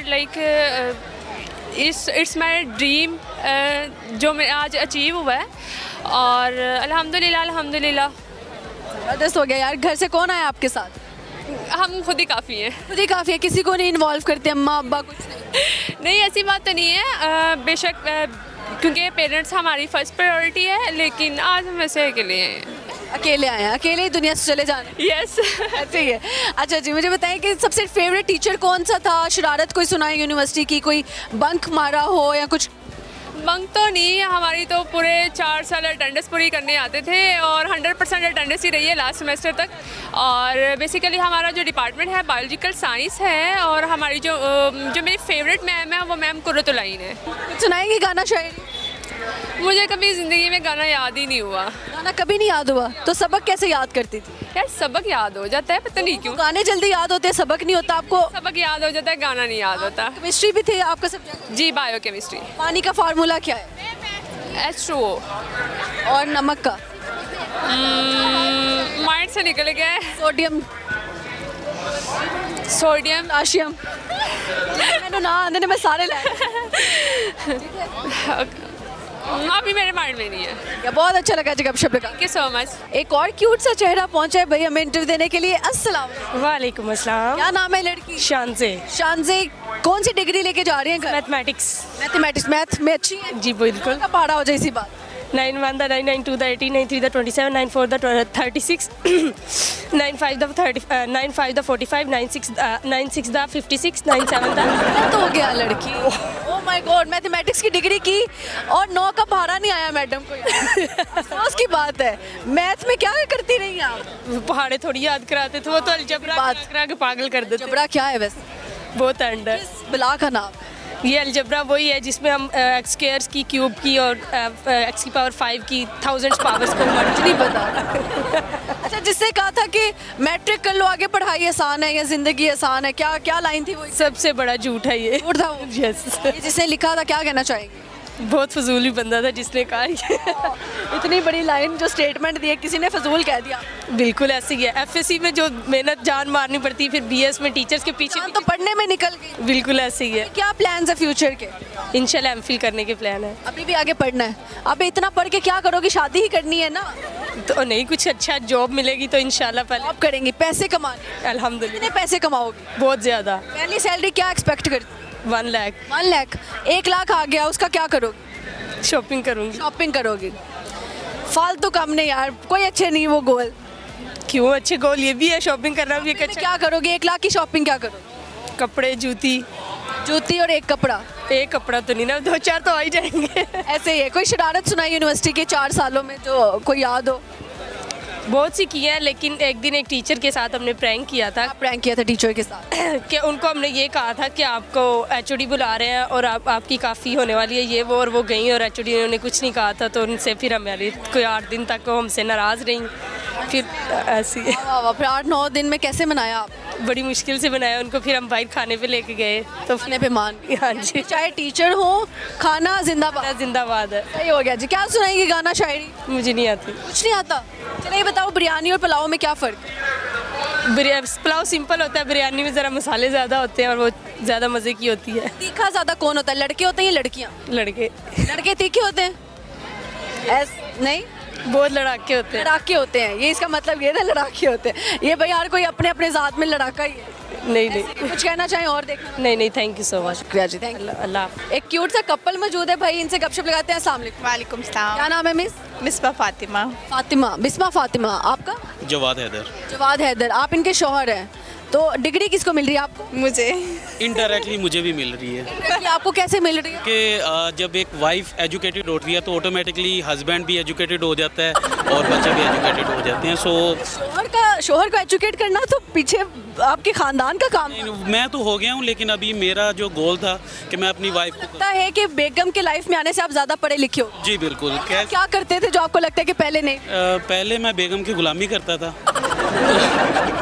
इट्स माई ड्रीम जो मैं आज अचीव हुआ है, और अल्हम्दुलिल्लाह। जबरदस्त हो गया यार। घर से कौन आया आपके साथ? हम खुद ही काफ़ी हैं। खुद ही काफ़ी है, किसी को नहीं इन्वॉल्व करते? अम्मा अब्बा कुछ नहीं? नहीं, ऐसी बात तो नहीं है। बेशक क्योंकि पेरेंट्स हमारी फर्स्ट प्रायोरिटी है, लेकिन आज हम वैसे अकेले हैं। अकेले आए हैं, अकेले ही दुनिया से चले जाना? यस। ऐसे ही है। अच्छा जी, मुझे बताएं कि सबसे फेवरेट टीचर कौन सा था? शरारत कोई सुनाई यूनिवर्सिटी की, कोई बंक मारा हो या कुछ? बंक तो नहीं, हमारी तो पूरे 4 साल अटेंडेंस पूरी करने आते थे, और 100% अटेंडेंस ही रही है लास्ट सेमेस्टर तक। और बेसिकली हमारा जो डिपार्टमेंट है बायोलॉजिकल साइंस है, और हमारी जो मेरी फेवरेट मैम है वो मैम कुर्रतुल-आइन है। कुछ सुनाएंगे गाना, शायरी? मुझे कभी ज़िंदगी में गाना याद ही नहीं हुआ। गाना कभी नहीं याद हुआ? तो सबक कैसे याद करती थी? यार, सबक याद हो जाता है, पता नहीं क्यों। गाने जल्दी याद होते हैं, सबक नहीं होता आपको? सबक याद हो जाता है, गाना नहीं याद होता। केमिस्ट्री भी थे आपका सब्जेक्ट? जी, बायोकेमिस्ट्री। पानी का फार्मूला क्या है? H2O। और नमक का? माइंड से निकल गया है। Sodium, sodium. पोटाशियम। मैंने ना आंदे ने मैं सारे लाए। अभी मेरे माइंड में नहीं है। या बहुत अच्छा लगा जी गपशप लगा। Thank you so much. एक और क्यूट सा चेहरा पहुंचा है भाई हमें इंटरव्यू देने के लिए। अस्सलाम वालेकुम। वालेकुम अस्सलाम। क्या नाम है लड़की? शानजे। शानजे कौन सी डिग्री लेके जा रही हैं? मैथमेटिक्स। मैथमेटिक्स, मैथ में अच्छी है? जी बिल्कुल। का पढ़ा हो जाए इसी बात। 9 1 the 9 9 2 the 18 9 3 the 27 9 4 the 36 9 5 the 30 9 5 the 45 9 6 9 6 the 56 9 7 the क्या तो हो गया लड़की? ओह माय गॉड, मैथमेटिक्स की डिग्री की और 9 का भाड़ा नहीं आया मैडम को। अफसोस की बात है। मैथ में क्या करती रही आप? पहाड़े थोड़ी याद कराते थे, वो तो अलजबरा बात- करा के पागल कर देते। जबड़ा क्या है वैसे? बहुत अंडर। किस बला का नाम? ये अलजबरा वही है जिसमें हम एक्स स्क्वायर्स की, क्यूब की और एक्स की पावर 5 की थाउजेंड्स पावर्स को मुझे नहीं पता। अच्छा, जिससे कहा था कि मैट्रिक कर लो आगे पढ़ाई आसान है या जिंदगी आसान है, क्या क्या लाइन थी वो? सबसे बड़ा झूठ है ये। झूठ था वो? यस। ये जिसने लिखा था क्या कहना चाहेंगे? बहुत फजूली बंदा था जिसने कहा ये। इतनी बड़ी लाइन जो स्टेटमेंट दी है किसी ने फजूल कह दिया। बिल्कुल ऐसे ही है। एफएससी में जो मेहनत जान मारनी पड़ती है, फिर बीएस में टीचर्स के पीछे जान तो पढ़ने में निकल गई। बिल्कुल ऐसे ही है। क्या प्लान्स है फ्यूचर के? इंशाल्लाह एमफिल करने के प्लान है। अभी भी आगे पढ़ना है? अब इतना पढ़ के क्या करोगी? शादी ही करनी है ना? तो नहीं, कुछ अच्छा जॉब मिलेगी तो इंशाल्लाह पहले जॉब करेंगी, पैसे कमाने। अल्हम्दुलिल्लाह। कितने पैसे कमाओगी? बहुत ज़्यादा। पहली सैलरी क्या एक्सपेक्ट करती? 1 लाख। 1 लाख। 1 लाख आ गया, उसका क्या करोगी? शॉपिंग करूंगी। शॉपिंग करोगी। फालतू कम नहीं यार, कोई अच्छे नहीं वो गोल। क्यों? अच्छे गोल ये भी है, शॉपिंग करना भी एक अच्छा अच्छा। क्या करोगे? 1 लाख की शॉपिंग क्या करोगे? कपड़े, जूती। जूती और एक कपड़ा? एक कपड़ा तो नहीं ना, 2-4 तो आ ही जाएंगे। ऐसे ही है। कोई शरारत सुनाई यूनिवर्सिटी के 4 सालों में जो कोई याद हो? बहुत सी की है, लेकिन एक दिन एक टीचर के साथ हमने प्रैंक किया था। प्रैंक किया था टीचर के साथ? कि उनको हमने ये कहा था कि आपको एचओडी बुला रहे हैं और आपकी काफ़ी होने वाली है ये वो, और वो गई और एचओडी ने उन्हें कुछ नहीं कहा था, तो उनसे फिर हमारी कोई 8 दिन तक वो हमसे नाराज़ रही। फिर ऐसी वाह वाह, फिर 8-9 दिन में कैसे मनाया आप? बड़ी मुश्किल से बनाया उनको, फिर हम बाहर खाने पे लेके गए तो खाने पे मान गए। हाँ जी। चाहे टीचर हो, खाना जिंदाबाद। जिंदाबाद है। सही हो गया जी। क्या सुनाएंगे गाना शायरी? मुझे नहीं आती। कुछ नहीं आता? चलिए ये बताओ, बिरयानी और पुलाव में क्या फ़र्क है? पुलाव सिंपल होता है, बिरयानी में ज़रा मसाले ज़्यादा होते हैं और वो ज़्यादा मज़े की होती है। तीखा ज़्यादा कौन होता है, लड़के होते हैं या लड़कियाँ? लड़के। लड़के तीखे होते हैं? नहीं, बहुत लड़ाके होते हैं। लड़ाके होते हैं। ये इसका मतलब ये था, लड़ाके होते हैं। ये भाई हर कोई अपने अपने ज़ात में लड़ाका ही है। नहीं नहीं कुछ कहना चाहें और? देखना नहीं, थैंक यू सो मच। शुक्रिया जी, थैंक यू। अल्लाह। एक क्यूट सा कपल मौजूद है भाई, इनसे गपशप लगाते हैं। अस्सलाम वालेकुम। वालेकुम सलाम। क्या नाम है मिस? मिसबा फातिमा। फातिमा, बिस्मा फातिमा। आपका? जवाद हैदर। जवाद हैदर। आप इनके शौहर हैं, तो डिग्री किसको मिल रही है आपको? मुझे इनडायरेक्टली मुझे भी मिल रही है कि आपको कैसे मिल रही है? कि जब एक वाइफ एजुकेटेड होती है तो ऑटोमेटिकली हस्बैंड भी एजुकेटेड हो जाता है और बच्चे भी एजुकेटेड हो जाते हैं। सो शौहर को एजुकेट करना तो पीछे आपके खानदान का काम है। मैं तो हो गया हूँ, लेकिन अभी मेरा जो गोल था कि मैं अपनी वाइफ को। लगता है कि बेगम के लाइफ में आने से आप ज़्यादा पढ़े लिखे हो। जी बिल्कुल। क्या करते थे जो आपको लगता है कि पहले नहीं? पहले मैं बेगम की गुलामी करता था।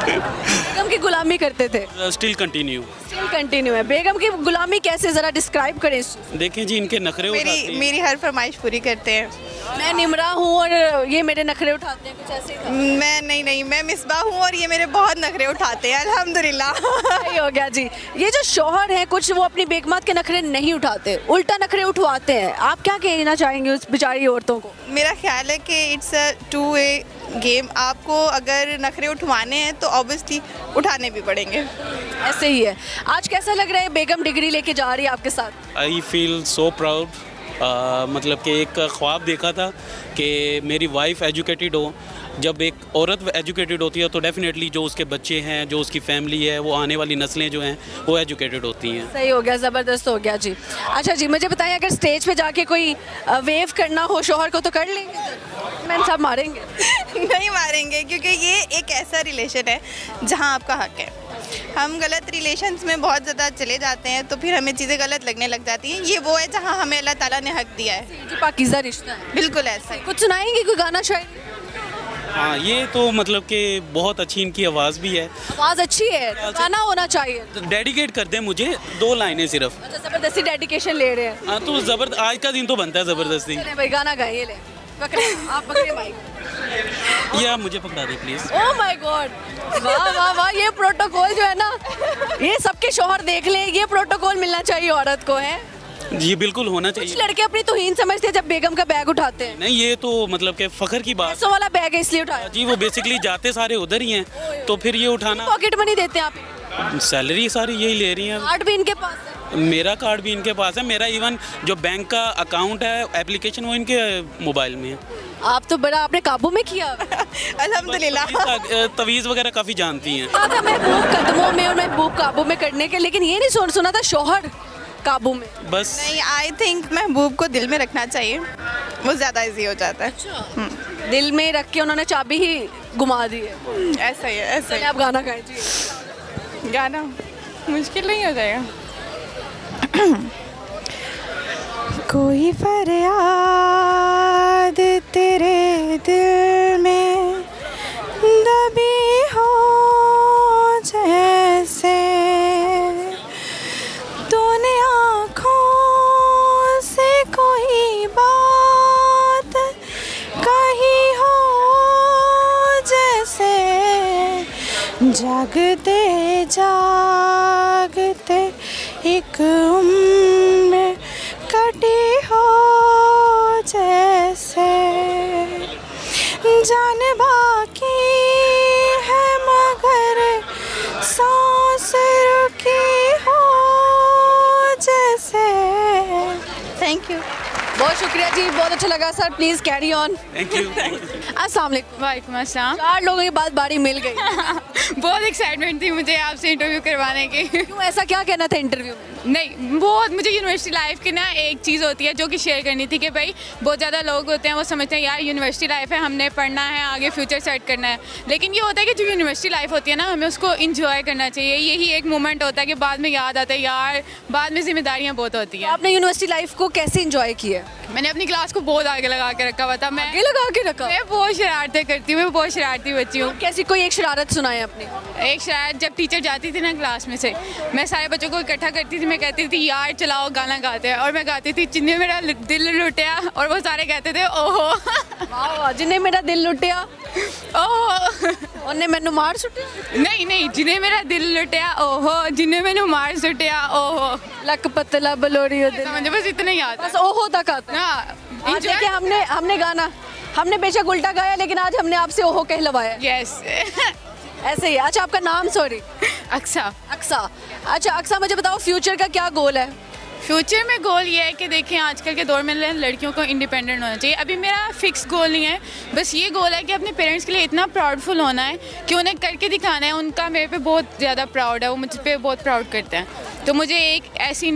बेगम की गुलामी करते थे? Still continue. स्टिल कंटिन्यू है। बेगम की गुलामी कैसे, ज़रा डिस्क्राइब करें इस चीज़। देखें जी, इनके नखरे उठाते हैं। मेरी हर फरमाइश पूरी करते हैं। मैं निमरा हूँ और ये मेरे नखरे उठाते हैं, कुछ ऐसे ही था। मैं नहीं, मैं मिसबा हूँ और ये मेरे बहुत नखरे उठाते हैं, अल्हम्दुलिल्लाह। सही हो गया जी। ये जो शौहर हैं कुछ, वो अपनी बेगमात के नखरे नहीं उठाते, उल्टा नखरे उठवाते हैं। आप क्या कहना चाहेंगे उस बेचारी औरतों को? मेरा ख्याल है कि इट्स अ 2 वे गेम। आपको अगर नखरे उठवाने हैं तो ऑब्वियसली उठाने भी पड़ेंगे। ऐसे ही है। आज कैसा लग रहा है बेगम डिग्री लेके जा रही है आपके साथ? I feel so proud. मतलब कि एक ख्वाब देखा था कि मेरी वाइफ एजुकेटेड हो। जब एक औरत एजुकेटेड होती है तो डेफिनेटली जो उसके बच्चे हैं, जो उसकी फैमिली है, वो आने वाली नस्लें जो हैं वो एजुकेटेड होती हैं। सही हो गया, ज़बरदस्त हो गया जी। अच्छा जी, मुझे बताएं, अगर स्टेज पे जाके कोई वेव करना हो शौहर को तो कर लेंगे? मैं सब मारेंगे? नहीं मारेंगे, क्योंकि ये एक ऐसा रिलेशन है जहाँ आपका हक है। हम गलत रिलेशंस में बहुत ज़्यादा चले जाते हैं तो फिर हमें चीज़ें गलत लगने लग जाती हैं। ये वो है जहाँ हमें अल्लाह ताला ने हक दिया है। जी, पाकीज़ा रिश्ता है। बिल्कुल ऐसा ही। कुछ सुनाएंगे कोई गाना शायरी? हाँ, ये तो मतलब कि बहुत अच्छी इनकी आवाज़ भी है। आवाज़ अच्छी है, गाना होना चाहिए। डेडिकेट कर दें मुझे 2 लाइनें सिर्फ। अच्छा, ज़बरदस्ती डेडिकेशन ले रहे हैं। हाँ तो आज का दिन तो बनता है ज़बरदस्ती। चलें भाई, गाना गाइए। ले पकड़े, आप पकड़े माइक। ये आप मुझे पकड़ा दें प्लीज़। ओह माय गॉड, वाह वाह वाह। ये प्रोटोकॉल जो है ना, ये सबके शौहर देख ले, ये प्रोटोकॉल मिलना चाहिए औरत को है। ये बिल्कुल होना कुछ चाहिए। लड़के अपनी तौहीन समझते हैं जब बेगम का बैग उठाते हैं। नहीं, ये तो मतलब कि फ़ख्र की बात पैसों वाला बैग है इसलिए उठाया। जी, वो बेसिकली जाते सारे उधर ही हैं, तो फिर ये उठाना, पॉकेट मनी देते हैं आप? सैलरी सारी यही ले रही हैं। कार्ड भी इनके पास है? मेरा कार्ड भी इनके पास है, मेरा इवन जो बैंक का अकाउंट है, एप्लीकेशन, वो इनके मोबाइल में है। आप तो बड़ा आपने काबू में किया। अल्हम्दुलिल्लाह। तवीज़ वगैरह काफ़ी जानती हैं। कहा था महबूब कदमों में और महबूब काबू में करने के, लेकिन ये नहीं सुना था शौहर काबू में। बस नहीं, आई थिंक महबूब को दिल में रखना चाहिए, वो ज़्यादा इजी हो जाता है। दिल में रख के उन्होंने चाबी ही घुमा दी है। ऐसा ही है, ऐसा चलिए आप गाना गाएं जी। ही। गाना मुश्किल नहीं हो जाएगा। कोई फरियाद तेरे दिल में दबी हो जैसे, तूने आँखों से कोई बात कही हो जैसे, जागते जागते एक उम्र कटी हो जैसे, जान बाकी है मगर सांस रुकी हो जैसे। Thank you. बहुत शुक्रिया जी, बहुत अच्छा लगा sir. Please carry on. Thank you. अस्सलाम वालेकुम। वालेकुम अस्सलाम। 4 लोगों के बाद बारी मिल गई। बहुत एक्साइटमेंट थी मुझे आपसे इंटरव्यू करवाने की। क्यों, ऐसा क्या कहना था इंटरव्यू में? नहीं, बहुत मुझे यूनिवर्सिटी लाइफ की ना एक चीज़ होती है जो कि शेयर करनी थी कि भाई बहुत ज़्यादा लोग होते हैं वो समझते हैं यार यूनिवर्सिटी लाइफ है, हमने पढ़ना है, आगे फ्यूचर सेट करना है, लेकिन ये होता है कि जो यूनिवर्सिटी लाइफ होती है ना हमें उसको इंजॉय करना चाहिए। यही एक मोमेंट होता है कि बाद में याद आता है यार बाद में जिम्मेदारियाँ बहुत होती तो हैं। आपने यूनिवर्सिटी लाइफ को कैसे एंजॉय किया? मैंने अपनी क्लास को बहुत आगे लगा के रखा हुआ था। आगे लगा के रखा? मैं बहुत शरारतें करती हूँ, मैं बहुत शरारती बच्ची हूँ। कैसी कोई एक शरारत सुनाए अपनी। एक शरारत, जब टीचर जाती थी ना क्लास में से, मैं सारे बच्चों को इकट्ठा करती थी, मैं कहती थी यार चलाओ गाना गाते हैं, और मैं गाती थी जिन्हें मेरा दिल लुटिया, और वो सारे कहते थे ओहो। वाह, जिन्हें मेरा दिल लुटिया ओहो। उन्हें मैनू मार सुटिया। नहीं नहीं, जिन्हें मेरा दिल लुटिया ओहो, जिन्हें मैंने मार सुटिया ओहो। लक पतला बलोरी मुझे बस इतना ही याद है। बस ओहो तक आता है। हाँ, आज देखिए हमने गाना, हमने बेशक उल्टा गाया लेकिन आज हमने आपसे ओहो कहलवाया। यस। ऐसे ही। अच्छा, आपका नाम? सॉरी। अक्सा। अक्सा। अच्छा अक्सा, मुझे बताओ फ्यूचर का क्या गोल है? फ्यूचर में गोल ये है कि देखें आजकल के दौर में लड़कियों को इंडिपेंडेंट होना चाहिए। अभी मेरा फिक्स गोल नहीं है, बस ये गोल है कि अपने पेरेंट्स के लिए इतना प्राउडफुल होना है कि उन्हें करके दिखाना है। उनका मेरे पे बहुत ज़्यादा प्राउड है, वो मुझ पे बहुत प्राउड करते हैं। तो मुझे एक ऐसी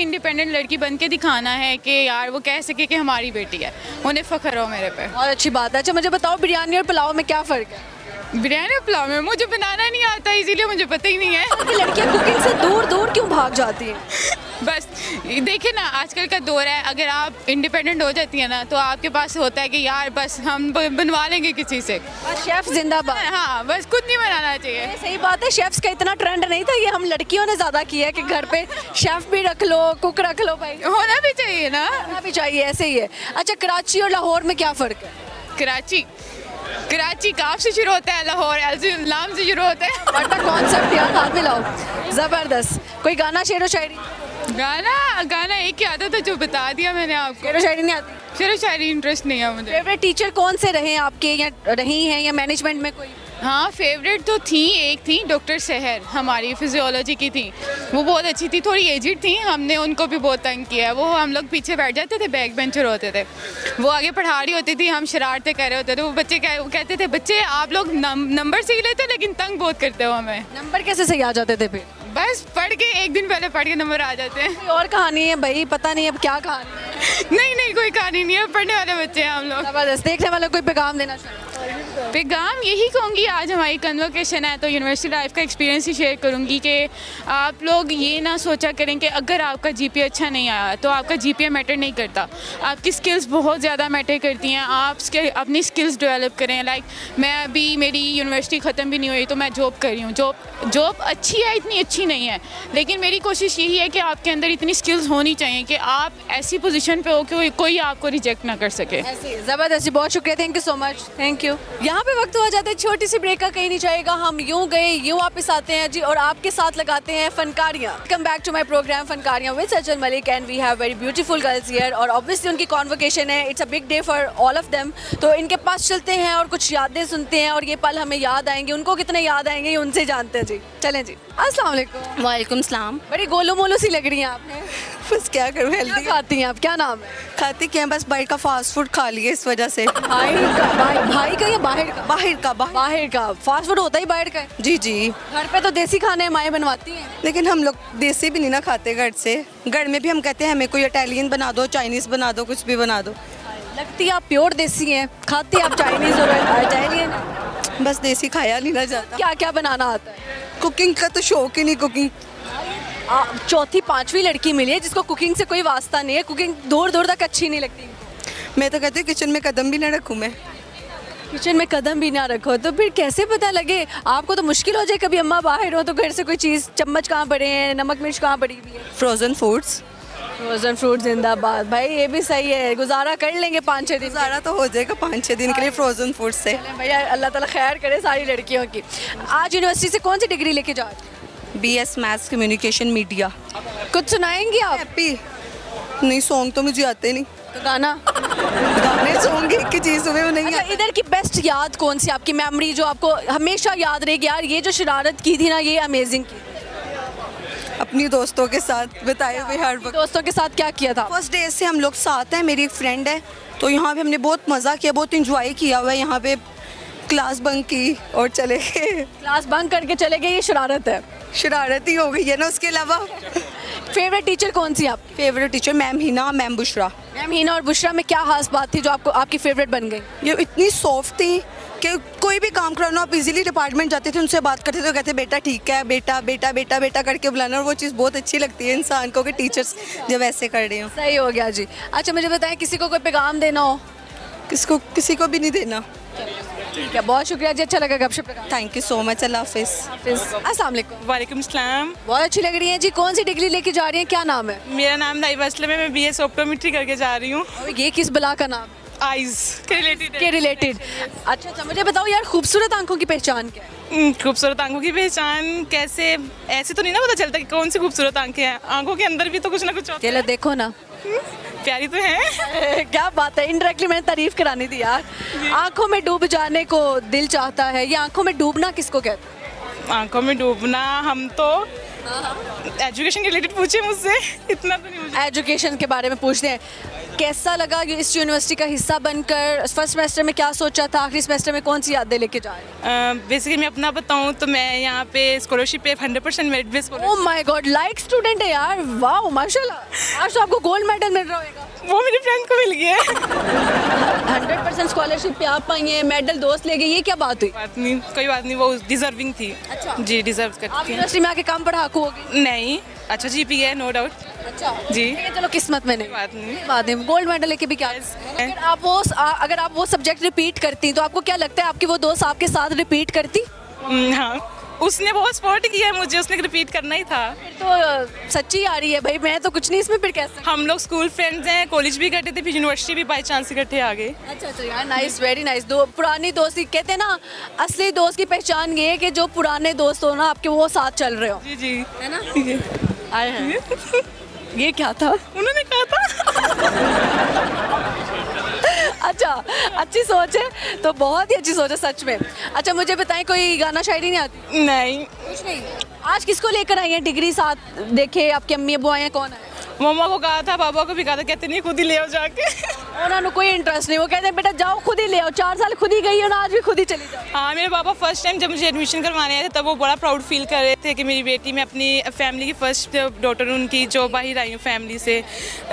इंडिपेंडेंट लड़की बन के दिखाना है कि यार वो कह सके कि हमारी बेटी है, उन्हें फ़ख्र हो मेरे पे। बहुत अच्छी बात है। अच्छा मुझे बताओ बिरयानी और पुलाव में क्या फ़र्क है? बिरयानी और पुलाव में मुझे बनाना नहीं आता, इसीलिए मुझे पता ही नहीं है। कि लड़कियां कुकिंग से दूर दूर क्यों भाग जाती हैं? बस देखिए ना, आजकल का दौर है, अगर आप इंडिपेंडेंट हो जाती है ना तो आपके पास होता है कि यार बस हम बनवा लेंगे किसी से। शेफ जिंदाबाद। हाँ, बस खुद नहीं बनाना चाहिए। सही बात है, शेफ्स का इतना ट्रेंड नहीं था, ये हम लड़कियों ने ज़्यादा किया है कि घर पे शेफ भी रख लो, कुक रख लो। भाई होना भी चाहिए ना, होना भी चाहिए, ऐसे ही है। अच्छा, कराची और लाहौर में क्या फ़र्क है? कराची काफ से शुरू होता है, लाहौर नाम से शुरू होता है। बड़ा कॉन्सेप्ट यार, हाथ मिलाओ। ज़बरदस्त। कोई गाना, शेरो शायरी? गाना एक ही आता था जो बता दिया मैंने आपको। शेरो शायरी नहीं आती? शेरो शायरी इंटरेस्ट नहीं है मुझे। फेवरेट टीचर कौन से रहे हैं आपके, या रही हैं, या मैनेजमेंट में कोई? हाँ, फेवरेट तो एक थी डॉक्टर सहर, हमारी फिजियोलॉजी की थी। वो बहुत अच्छी थी, थोड़ी एजिड थी, हमने उनको भी बहुत तंग किया है। वो हम लोग पीछे बैठ जाते थे, बैक बेंचर होते थे, वो आगे पढ़ा रही होती थी, हम शरारतें कर रहे होते थे। वो बच्चे कहते थे बच्चे आप लोग नंबर सही लेते लेकिन तंग बहुत करते हो हमें। नंबर कैसे सही आ जाते थे फिर? बस पढ़ के एक दिन पहले पढ़ के नंबर आ जाते हैं। कोई और कहानी है भाई, पता नहीं अब क्या कहानी है। नहीं कोई कहानी नहीं है, पढ़ने वाले बच्चे हैं हम लोग। ज़बरदस्त। देखने वालों को कोई पैगाम देना चाहिए? पैगाम यही कहूँगी, आज हमारी कन्वोकेशन है तो यूनिवर्सिटी लाइफ का एक्सपीरियंस ही शेयर करूँगी कि आप लोग ये ना सोचा करें कि अगर आपका जीपीए अच्छा नहीं आया तो आपका जीपीए मैटर नहीं करता। आपकी स्किल्स बहुत ज़्यादा मैटर करती हैं। आप अपनी स्किल्स डेवलप करें। लाइक मैं अभी, मेरी यूनिवर्सिटी ख़त्म भी नहीं हुई तो मैं जॉब कर रही हूँ। जॉब अच्छी है, इतनी अच्छी नहीं है, लेकिन मेरी कोशिश यही है कि आपके अंदर इतनी स्किल्स होनी चाहिए कि आप ऐसी पोजीशन पे हो कि कोई आपको रिजेक्ट ना कर सके। ज़बरदस्त। बहुत शुक्रिया, thank you so much. Thank you. You. यहाँ पे वक्त हो जाता है छोटी सी ब्रेक का, कहीं नहीं जाएगा, हम यूं गए यूं वापस आते हैं जी और आपके साथ लगाते हैं फनकारियाँ। Come back to my program फनकारियाँ with Sajal Malik and we have very beautiful girls here और ऑब्वियसली उनकी कॉन्वोकेशन है, it's a big day for all of them. तो इनके पास चलते हैं और कुछ यादें सुनते हैं और ये पल हमें याद आएंगे, उनको कितने याद आएंगे ये उनसे जानते हैं जी। चलें जी। अस्सलाम वालेकुम। वालेकुम सलाम। बड़ी गोलो मोलो सी लग रही हैं आपने। बस क्या करूँ, क्या हेल्दी खाती हैं आप, क्या नाम है? खाती क्या है, बस बाहर का फास्ट फूड खा लिए इस वजह से। भाई का या बाहर का? बाहर का फास्ट फूड होता ही बाहर का है। जी जी। घर पे तो देसी खाने माएँ बनवाती हैं। लेकिन हम लोग देसी भी नहीं ना खाते घर से, घर में भी हम कहते हैं हमें कोई इटालियन बना दो, चाइनीज़ बना दो, कुछ भी बना दो। लगती आप प्योर देसी हैं, खाती आप चाइनीज़ और इटालियन। बस देसी खाया नहीं ना जाता। क्या क्या बनाना आता है? कुकिंग का तो शौक ही नहीं, कुकिंग। चौथी पांचवी लड़की मिली है जिसको कुकिंग से कोई वास्ता नहीं है, कुकिंग दूर दूर तक अच्छी नहीं लगती इनको। मैं तो कहती हूँ किचन में कदम भी ना रखूँ मैं। किचन में कदम भी ना रखो तो फिर कैसे पता लगे? आपको तो मुश्किल हो जाए, कभी अम्मा बाहर हो तो घर से कोई चीज़, चम्मच कहाँ पड़े हैं, नमक मिर्च कहाँ पड़ी हुई है। Frozen foods. फ्रोजन फ्रूट जिंदाबाद भाई, ये भी सही है, गुजारा कर लेंगे 5-6 दिन। गुजारा तो हो जाएगा 5-6 दिन के लिए फ्रोज़न फूड से। भैया अल्लाह ताला खैर करे सारी लड़कियों की। आज यूनिवर्सिटी से कौन सी डिग्री लेके जा रही हैं? BS maths communication media. कुछ सुनाएंगी आप? हैप्पी नहीं, सॉन्ग तो मुझे आते नहीं। तो गाना गाने सॉन्ग एक की चीज़ हुए वो नहीं अच्छा, आते। इधर की बेस्ट याद कौन सी आपकी मेमोरी जो आपको हमेशा याद रहेगी, यार ये जो शरारत की थी ना ये अमेजिंग की? अपनी दोस्तों के साथ बिताए हुए हर वक्त। दोस्तों के साथ क्या किया था? फर्स्ट डे से हम लोग साथ हैं, मेरी एक फ्रेंड है, तो यहाँ पे हमने बहुत मज़ा किया, बहुत इंजॉय किया हुआ है। यहाँ पे क्लास बंक की और चले गए। क्लास बंक करके चले गए, ये शरारत है। शरारत ही हो गई है ना। उसके अलावा फेवरेट टीचर कौन सी आपकी? Favourite teacher ma'am Hina, ma'am Bushra. Ma'am Hina और बुशरा में क्या खास बात थी जो आपको आपकी फेवरेट बन गई? ये इतनी सॉफ्ट थी कि कोई भी काम कराना आप इजीली डिपार्टमेंट जाते थे, उनसे बात करते थे तो कहते बेटा ठीक है, बेटा बेटा बेटा बेटा करके बुलाना, और वो चीज़ बहुत अच्छी लगती है इंसान को कि टीचर्स जब ऐसे कर रहे हो। सही हो गया जी। अच्छा मुझे बताएं, किसी को कोई पैगाम देना हो? किसी को भी नहीं देना। ठीक है, बहुत शुक्रिया जी, अच्छा लगा गपशप लगा। Thank you so much. अल्लाह हाफिज़। अस्सलाम वालेकुम। वालेकुम सलाम। बहुत अच्छी लग रही हैं जी, कौन सी डिग्री लेके जा रही हैं, क्या नाम है? मेरा नाम नाइबा असलम है, मैं BS ऑप्टोमेट्री करके जा रही हूँ। और ये किस बला का नाम? आइज़ के रिलेटेड। के रिलेटेड। अच्छा मुझे बताओ यार, खूबसूरत आंखों की पहचान क्या है? खूबसूरत आंखों की पहचान कैसे, ऐसे तो नहीं ना पता चलता कि कौन सी खूबसूरत आंखें हैं, आंखों के अंदर भी तो कुछ ना कुछ होता है। चलो देखो ना, प्यारी तो है। क्या बात है, इनडायरेक्टली मैंने तारीफ करानी थी यार। आंखों में डूब जाने को दिल चाहता है, ये आंखों में डूबना किसको कहते हैं? आंखों में डूबना, हम तो एजुकेशन के रिलेटेड पूछे मुझसे, इतना तो नहीं मुझे। एजुकेशन के बारे में पूछते हैं, कैसा लगा इस यूनिवर्सिटी का हिस्सा बनकर? फर्स्ट सेमेस्टर में क्या सोचा था, आखिरी सेमेस्टर में कौन सी यादें लेके जा रहे हैं? बेसिकली मैं अपना बताऊं तो मैं यहाँ पे स्कॉलरशिप पे 100% merit base. Oh my God, like student है यार, वाह माशाल्लाह। आज तो आपको गोल्ड मेडल मिल रहा होगा। वो मेरी फ्रेंड को मिल गया। 100% स्कॉलरशिप पे आप पाई हैं, मेडल दोस्त ले गए, ये क्या बात हुई? बात नहीं, कोई बात नहीं, वो डिजर्विंग थी। अच्छा जी, डिजर्व आप करती थी। यूनिवर्सिटी में आके कम पढ़ाकू हो गई? नहीं, अच्छा GPA है, नो डाउट। अच्छा जी, चलो किस्मत में नहीं, बात नहीं। बात नहीं, गोल्ड मेडल लेके भी क्या? अगर आप वो सब्जेक्ट रिपीट करती तो आपको क्या लगता है आपकी वो दोस्त आपके साथ रिपीट करती? हाँ, उसने बहुत सपोर्ट किया है मुझे, उसने रिपीट करना ही था। तो सच्ची आ रही है भाई, मैं तो कुछ नहीं इसमें फिर कैसे? हम लोग स्कूल फ्रेंड्स हैं, कॉलेज भी करते थे, फिर यूनिवर्सिटी भी बाई चांस इकट्ठे आ गए। अच्छा यार, नाइस, वेरी नाइस। पुरानी दोस्ती कहते हैं ना, असली दोस्त की पहचान ये है कि जो पुराने दोस्त हो ना आपके, वो साथ चल रहे हो। जी जी, है ना? आए हैं। ये क्या था? उन्होंने कहा था। अच्छा, अच्छी सोच है, तो बहुत ही अच्छी सोच है सच में। अच्छा मुझे बताएं, कोई गाना शायरी नहीं आती? नहीं, कुछ नहीं। आज किसको लेकर आई हैं डिग्री साथ? देखे आपके अम्मी अबू आए हैं, कौन है? मम्मा को कहा था, पापा को भी कहा था, कहते नहीं खुद ही ले आओ जाके। उन्होंने कोई इंटरेस्ट नहीं, वो कहते हैं बेटा जाओ खुद ही ले आओ, 4 साल खुद ही गई हो ना, आज भी खुद ही चली जाओ। हाँ, मेरे पापा फर्स्ट टाइम जब मुझे एडमिशन करवाने आए थे तब वो बड़ा प्राउड फील कर रहे थे कि मेरी बेटी, मैं अपनी फैमिली की फर्स्ट डॉटर उनकी जो बाहर आई हूँ फैमिली से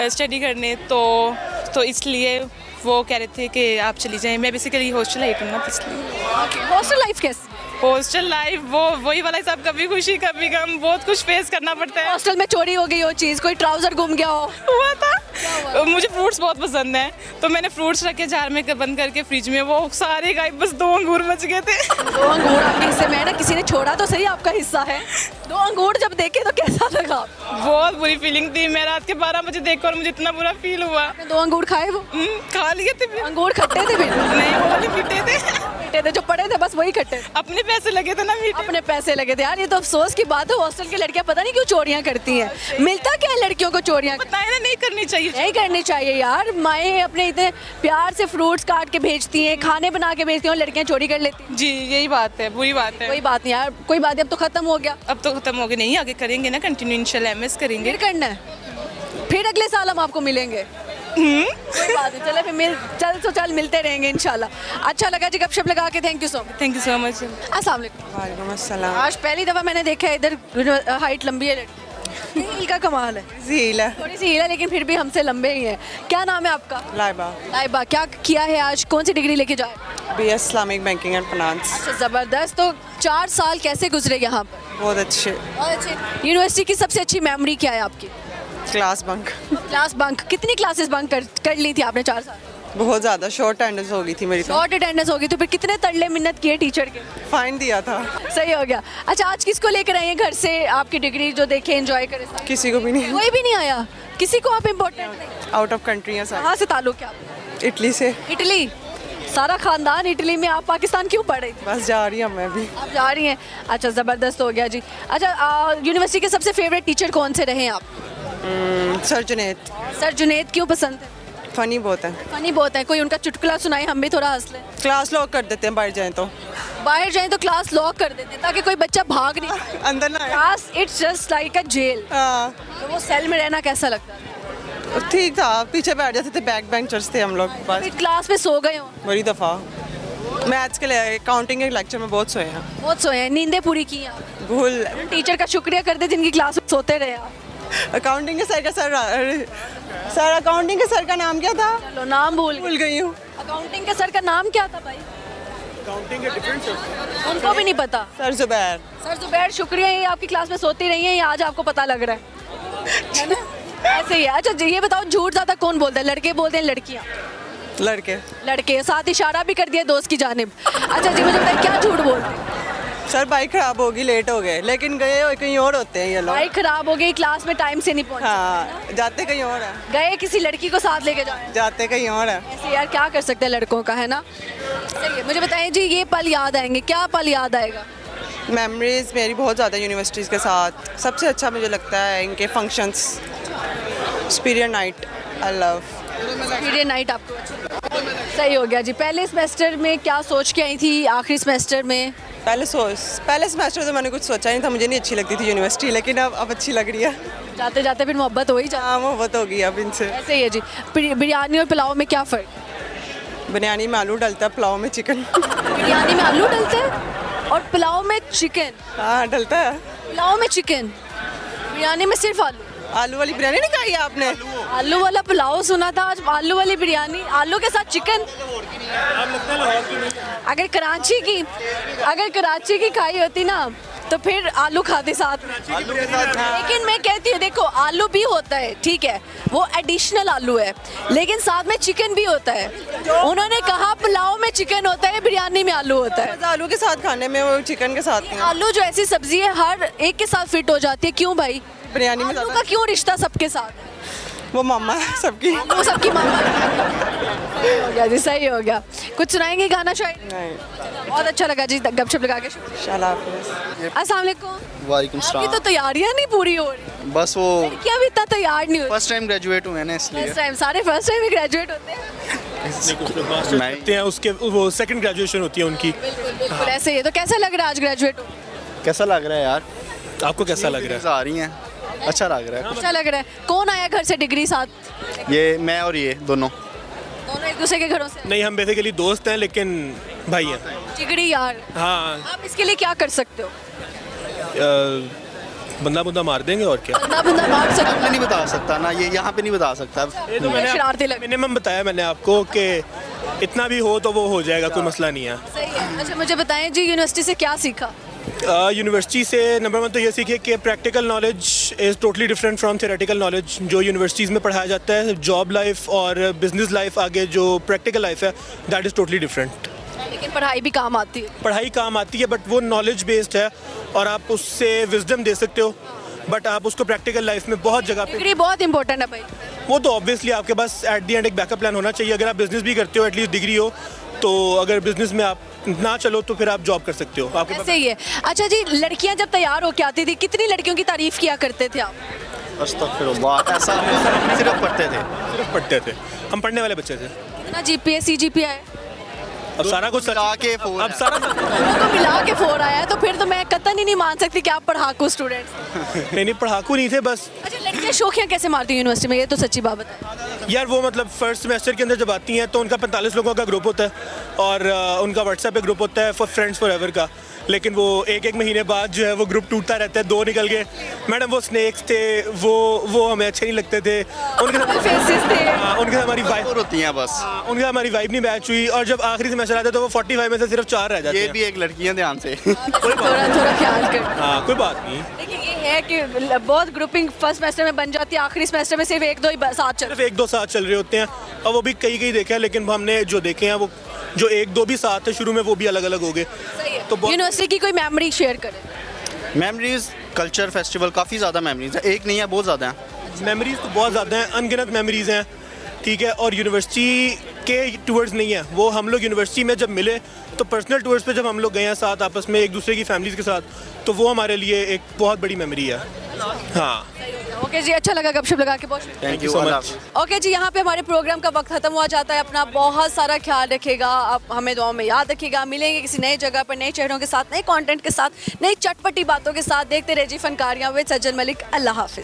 स्टडी करने, तो इसलिए वो कह रहे थे कि आप चली जाएं। मैं बेसिकली हॉस्टल आई हूँ ना, इसलिए। हॉस्टल लाइफ कैसी? हॉस्टल लाइफ वही वाला हिसाब, कभी खुशी कभी गम, बहुत कुछ फेस करना पड़ता है। हॉस्टल में चोरी हो गई हो चीज़, कोई ट्राउजर गुम गया हो? हुआ था। मुझे फ्रूट्स बहुत पसंद हैं, तो मैंने फ्रूट्स रखे जार में बंद करके फ्रिज में, वो सारे गायब, बस 2 अंगूर बच गए थे। 2 अंगूर आपके हिस्से में है ना, किसी ने छोड़ा तो सही, आपका हिस्सा है। 2 अंगूर जब देखे तो कैसा लगा? बहुत बुरी फीलिंग थी। मैं रात के 12 बजे देखकर मुझे इतना बुरा फील हुआ। 2 अंगूर खाए वो? खा लिए थे। अंगूर खट्टे थे फिर? नहीं, वो वाले मीठे थे। मीठे थे, जो पढ़े थे बस वही खट्टे। अपने पैसे लगे थे ना मीठे। अपने पैसे लगे थे यार, ये तो अफसोस की बात है। हॉस्टल की लड़कियां पता नहीं क्यों चोरियां करती हैं, मिलता क्या है लड़कियों को चोरियां? बताए ना, नहीं करनी चाहिए। नहीं करनी चाहिए यार, माएँ अपने इतने प्यार से फ्रूट्स काट के भेजती हैं, खाने बना के भेजती हैं, और लड़कियां चोरी कर लेती हैं। जी यही बात है, बुरी बात है। कोई बात नहीं यार, कोई बात नहीं, अब तो खत्म हो गया। अब तो खत्म हो गया, नहीं आगे करेंगे ना, कंटिन्यू इंशाल्लाह एमएस करेंगे। फिर करना है, फिर अगले साल हम आपको मिलेंगे। कोई बात नहीं, चले फिर चल मिलते रहेंगे इंशाल्लाह। अच्छा लगा जी गपशप लगा के, thank you so much. Thank you so much. अस्सलाम वालेकुम। वालेकुम अस्सलाम। आज पहली दफ़ा मैंने देखा है इधर हाइट लंबी है लड़की, हील का कमाल है। झील है। थोड़ी सी हील है लेकिन फिर भी हमसे लंबे ही हैं। क्या नाम है आपका? लाइबा। लाइबा, क्या किया है आज, कौन सी डिग्री लेके जाए? BS Islamic banking and finance. अच्छा ज़बरदस्त। तो 4 साल कैसे गुजरे यहाँ पर? बहुत अच्छे। बहुत अच्छे। यूनिवर्सिटी की सबसे अच्छी मेमोरी क्या है आपकी? Class bunk. क्लास बंक, कितनी क्लासेस बंक कर ली थी आपने 4 साल? बहुत ज़्यादा, शॉर्ट अटेंडेंस हो गई थी मेरी तो। शॉर्ट अटेंडेंस होगी, तो फिर कितने तड़ले मिन्नत किए टीचर के? फाइन दिया था। सही हो गया। अच्छा, आज किसको लेकर आए हैं घर से आपकी डिग्री जो देखे एंजॉय करे? किसी को भी नहीं। कोई भी नहीं आया? किसी को आप इम्पोर्टेंट नहीं? आउट ऑफ कंट्री है सर। कहाँ से ताल्लुक है आपका? इटली से। इटली? सारा खानदान इटली में, आप पाकिस्तान क्यों पढ़ रही थी? बस जा रही हूँ मैं भी। आप जा रही हैं? अच्छा ज़बरदस्त हो गया जी। अच्छा, यूनिवर्सिटी के सबसे फेवरेट टीचर कौन से रहे हैं आप? सर जुनेद। सर जुनेद क्यों पसंद है? फनी बहुत है। फनी बहुत है। कोई उनका चुटकुला सुनाए, हम भी थोड़ा हंस लें। क्लास लॉक कर देते हैं बाहर जाएं तो। बाहर जाएं तो क्लास लॉक कर देते हैं ताकि कोई बच्चा भाग नहीं। अंदर ना आए। Class it's just like a jail. हाँ तो वो सेल में रहना कैसा लगता है? ठीक था, पीछे बैठ जाते थे, बैक बेंचर्स थे हम लोग बस। फिर क्लास में सो गए हो? बड़ी दफ़ा मैथ्स के लिए काउंटिंग के लेक्चर में बहुत सोए हैं। बहुत सोए हैं, नींदें पूरी की हैं? भूल। टीचर का शुक्रिया कर दे जिनकी क्लास में सोते रहे आप। अकाउंटिंग के सर का सर अकाउंटिंग के सर का नाम क्या था? चलो नाम भूल गई हूँ। अकाउंटिंग के सर का नाम क्या था भाई? अकाउंटिंग के डिफरेंट सर उनको भी नहीं पता। सर जुबैर। सर जुबैर, शुक्रिया, ये आपकी क्लास में सोती रही हैं, ये आज आपको पता लग रहा है ना? ऐसे ही है। अच्छा ये बताओ, झूठ ज़्यादा कौन बोलता है, लड़के बोलते हैं लड़कियाँ? लड़के। लड़के, साथ इशारा भी कर दिया दोस्त की जानिब। अच्छा जी मुझे बताइए, क्या झूठ बोलते हैं? सर बाइक खराब होगी, लेट हो गए, लेकिन गए कहीं और होते हैं ये लोग। बाइक खराब हो गई, क्लास में टाइम से नहीं पहुंचे। हाँ, जाते कहीं और है। गए किसी लड़की को साथ लेके जाए, जाते कहीं और है। ऐसे यार क्या कर सकते हैं लड़कों का, है ना? सही है। मुझे बताइए जी, ये पल याद आएंगे, क्या पल याद आएगा? मेमोरीज मेरी बहुत ज़्यादा यूनिवर्सिटीज़ के साथ। सबसे अच्छा मुझे लगता है इनके functions, superior night, I love superior night. आपको सही हो गया जी। पहले सेमेस्टर में क्या सोच के आई थी, आखिरी सेमेस्टर में? पहले सेमेस्टर तो मैंने कुछ सोचा नहीं था, मुझे नहीं अच्छी लगती थी यूनिवर्सिटी, लेकिन अब अच्छी लग रही है। जाते जाते फिर मोहब्बत हो ही जाती है। हाँ, मोहब्बत हो गई अब इनसे। ऐसे ही है जी। बिरयानी और पुलाव में क्या फ़र्क? बिरयानी में आलू डलता है, पुलाव में चिकन। बिरयानी में आलू डलते हैं और पुलाव में चिकन? हाँ डलता है। पुलाव में चिकन, बिरयानी में सिर्फ आलू? आलू वाली बिरयानी नहीं खाई है आपने? आलू वाला पुलाव सुना था, आज आलू वाली बिरयानी, आलू के साथ चिकन। अगर कराची की खाई होती ना तो फिर आलू खाते साथ में। लेकिन मैं कहती हूँ देखो, आलू भी होता है, ठीक है, वो एडिशनल आलू है, लेकिन साथ में चिकन भी होता है। उन्होंने कहा पुलाव में चिकन होता है, बिरयानी में आलू होता है। आलू के साथ खाने में, वो चिकन के साथ नहीं। आलू जो ऐसी सब्जी है हर एक के साथ फिट हो जाती है, क्यों भाई? बिरयानी में आलू का क्यों रिश्ता सबके साथ है? वो मामा है सबकी। वो सबकी मामा सही हो गया जी, सही हो गया। कुछ सुनाएंगे गाना शायद? नहीं। बहुत अच्छा लगा जी गपशप लगा के। अस्सलाम वालेकुम। वालेकुम आपकी सलाम। तो तैयारियां नहीं पूरी हो रही। बस वो क्या भी इतना तैयार नहीं होती? फर्स्ट टाइम ग्रेजुएट हुए ना, इसलिए फर्स्ट टाइम, सारे फर्स्ट टाइम ही ग्रेजुएट होते हैं। करते हैं, उसके वो सेकंड ग्रेजुएशन होती है उनकी। बिल्कुल ऐसे ही। तो कैसा लग रहा है आज ग्रेजुएट हो? कैसा लग रहा है यार? आपको कैसा लग रहा है? आ रही हैं, अच्छा लग रहा है। अच्छा लग रहा है। कौन आया घर से डिग्री साथ? ये मैं और ये दोनों एक दूसरे के घरों से? नहीं, हम बेसिकली दोस्त हैं लेकिन भाई हैं। जिगरी यार। हाँ। आप इसके लिए क्या कर सकते हो? बंदा मार देंगे और क्या। बंदा मार सकते मैं नहीं बता सकता ना, ये यहाँ पे नहीं बता सकता। ये तो मैंने मिनिमम बताया मैंने आपको कि इतना भी हो तो वो हो जाएगा, कोई मसला नहीं है। सही है। अच्छा मुझे बताएं जी, यूनिवर्सिटी से क्या सीखा? यूनिवर्सिटी से नंबर 1 तो ये सीखे कि practical knowledge is totally different from theoretical knowledge. जो यूनिवर्सिटीज़ में पढ़ाया जाता है, जॉब लाइफ और बिजनेस लाइफ, आगे जो प्रैक्टिकल लाइफ है, दैट इज़ टोटली डिफरेंट। लेकिन पढ़ाई भी काम आती है। पढ़ाई काम आती है, बट वो नॉलेज बेस्ड है और आप उससे विजडम दे सकते हो, बट आप उसको प्रैक्टिकल लाइफ में बहुत जगह पे। डिग्री बहुत इंपॉर्टेंट है भाई। वो तो ऑब्वियसली आपके पास एट दी एंड एक बैकअप प्लान होना चाहिए। अगर आप बिजनेस भी करते हो, एटलीस्ट डिग्री हो, तो अगर बिजनेस में आप ना चलो तो फिर आप जॉब कर सकते हो। आपके ऐसे ही है। अच्छा जी, लड़कियां जब तैयार होके आती थी कितनी लड़कियों की तारीफ किया करते थे आप? अस्तगफिरुल्लाह, ऐसा सिर्फ पढ़ते थे। सिर्फ पढ़ते थे, हम पढ़ने वाले बच्चे थे। कितना जीपीए सीजीपीए है? अब सारा कुछ मिला के अब सारा दोनों को मिला के 4 आया है, तो फिर तो मैं कतई नहीं मान सकती कि आप पढ़ाकू स्टूडेंट। नहीं पढ़ाकू नहीं थे बस। अच्छा, लड़कियां शौकियां कैसे मारती हैं यूनिवर्सिटी में, ये तो सच्ची बात बताएं। यार वो मतलब फर्स्ट सेमेस्टर के अंदर जब आती हैं तो उनका 45 लोगों का ग्रुप होता है और उनका व्हाट्सएप पे ग्रुप होता है फॉर फ्रेंड्स फॉर एवर का। लेकिन वो एक महीने बाद जो है वो ग्रुप टूटता रहता है, 2 निकल गए। मैडम वो स्नेक्स थे, वो हमें अच्छे नहीं लगते थे। उनके साथ हमारी वाइब होती हैं बस। उनके साथ हमारी वाइब नहीं मैच हुई और जब आखिरी सेमेस्टर आते तो वो 45 में से सिर्फ 4 रह जाते हैं। ये भी एक लड़कियां ध्यान से थोड़ा ख्याल कर। हाँ कोई बात नहीं। लेकिन ये है कि बहुत ग्रुपिंग फर्स्ट सेमेस्टर में बन जाती है, आखिरी सेमेस्टर में सिर्फ 1-2 ही साथ चल सिर्फ 1-2 साथ चल रहे होते हैं और वो भी कई देखे हैं। लेकिन हमने जो देखे हैं वो जो 1-2 भी साथ थे शुरू में वो भी अलग अलग हो गए। तो यूनिवर्सिटी की कोई मेमोरी शेयर करें। मेमोरीज, कल्चर फेस्टिवल, काफ़ी ज़्यादा मेमोरीज है। एक नहीं है, बहुत ज़्यादा हैं। मेमोरीज तो बहुत ज़्यादा हैं, अनगिनत मेमोरीज हैं, ठीक है। और यूनिवर्सिटी के टूर्स नहीं है वो, हम लोग यूनिवर्सिटी में जब मिले तो पर्सनल टूर्स पे जब हम लोग गए हैं साथ आपस में एक दूसरे की फैमिलीज के साथ, तो वो हमारे लिए एक बहुत बड़ी मेमोरी है। हाँ ओके जी, अच्छा लगा गपशप लगा के, बहुत thank you so much. Okay जी, यहाँ पे हमारे प्रोग्राम का वक्त खत्म हुआ जाता है। अपना बहुत सारा ख्याल रखिएगा, आप हमें दुआओं में याद रखिएगा। मिलेंगे किसी नई जगह पर, नए चेहरों के साथ, नए कंटेंट के साथ, नई चटपटी बातों के साथ। देखते रहिए फनकारियाँ विद सज्जन मलिक। अल्लाह हाफिज।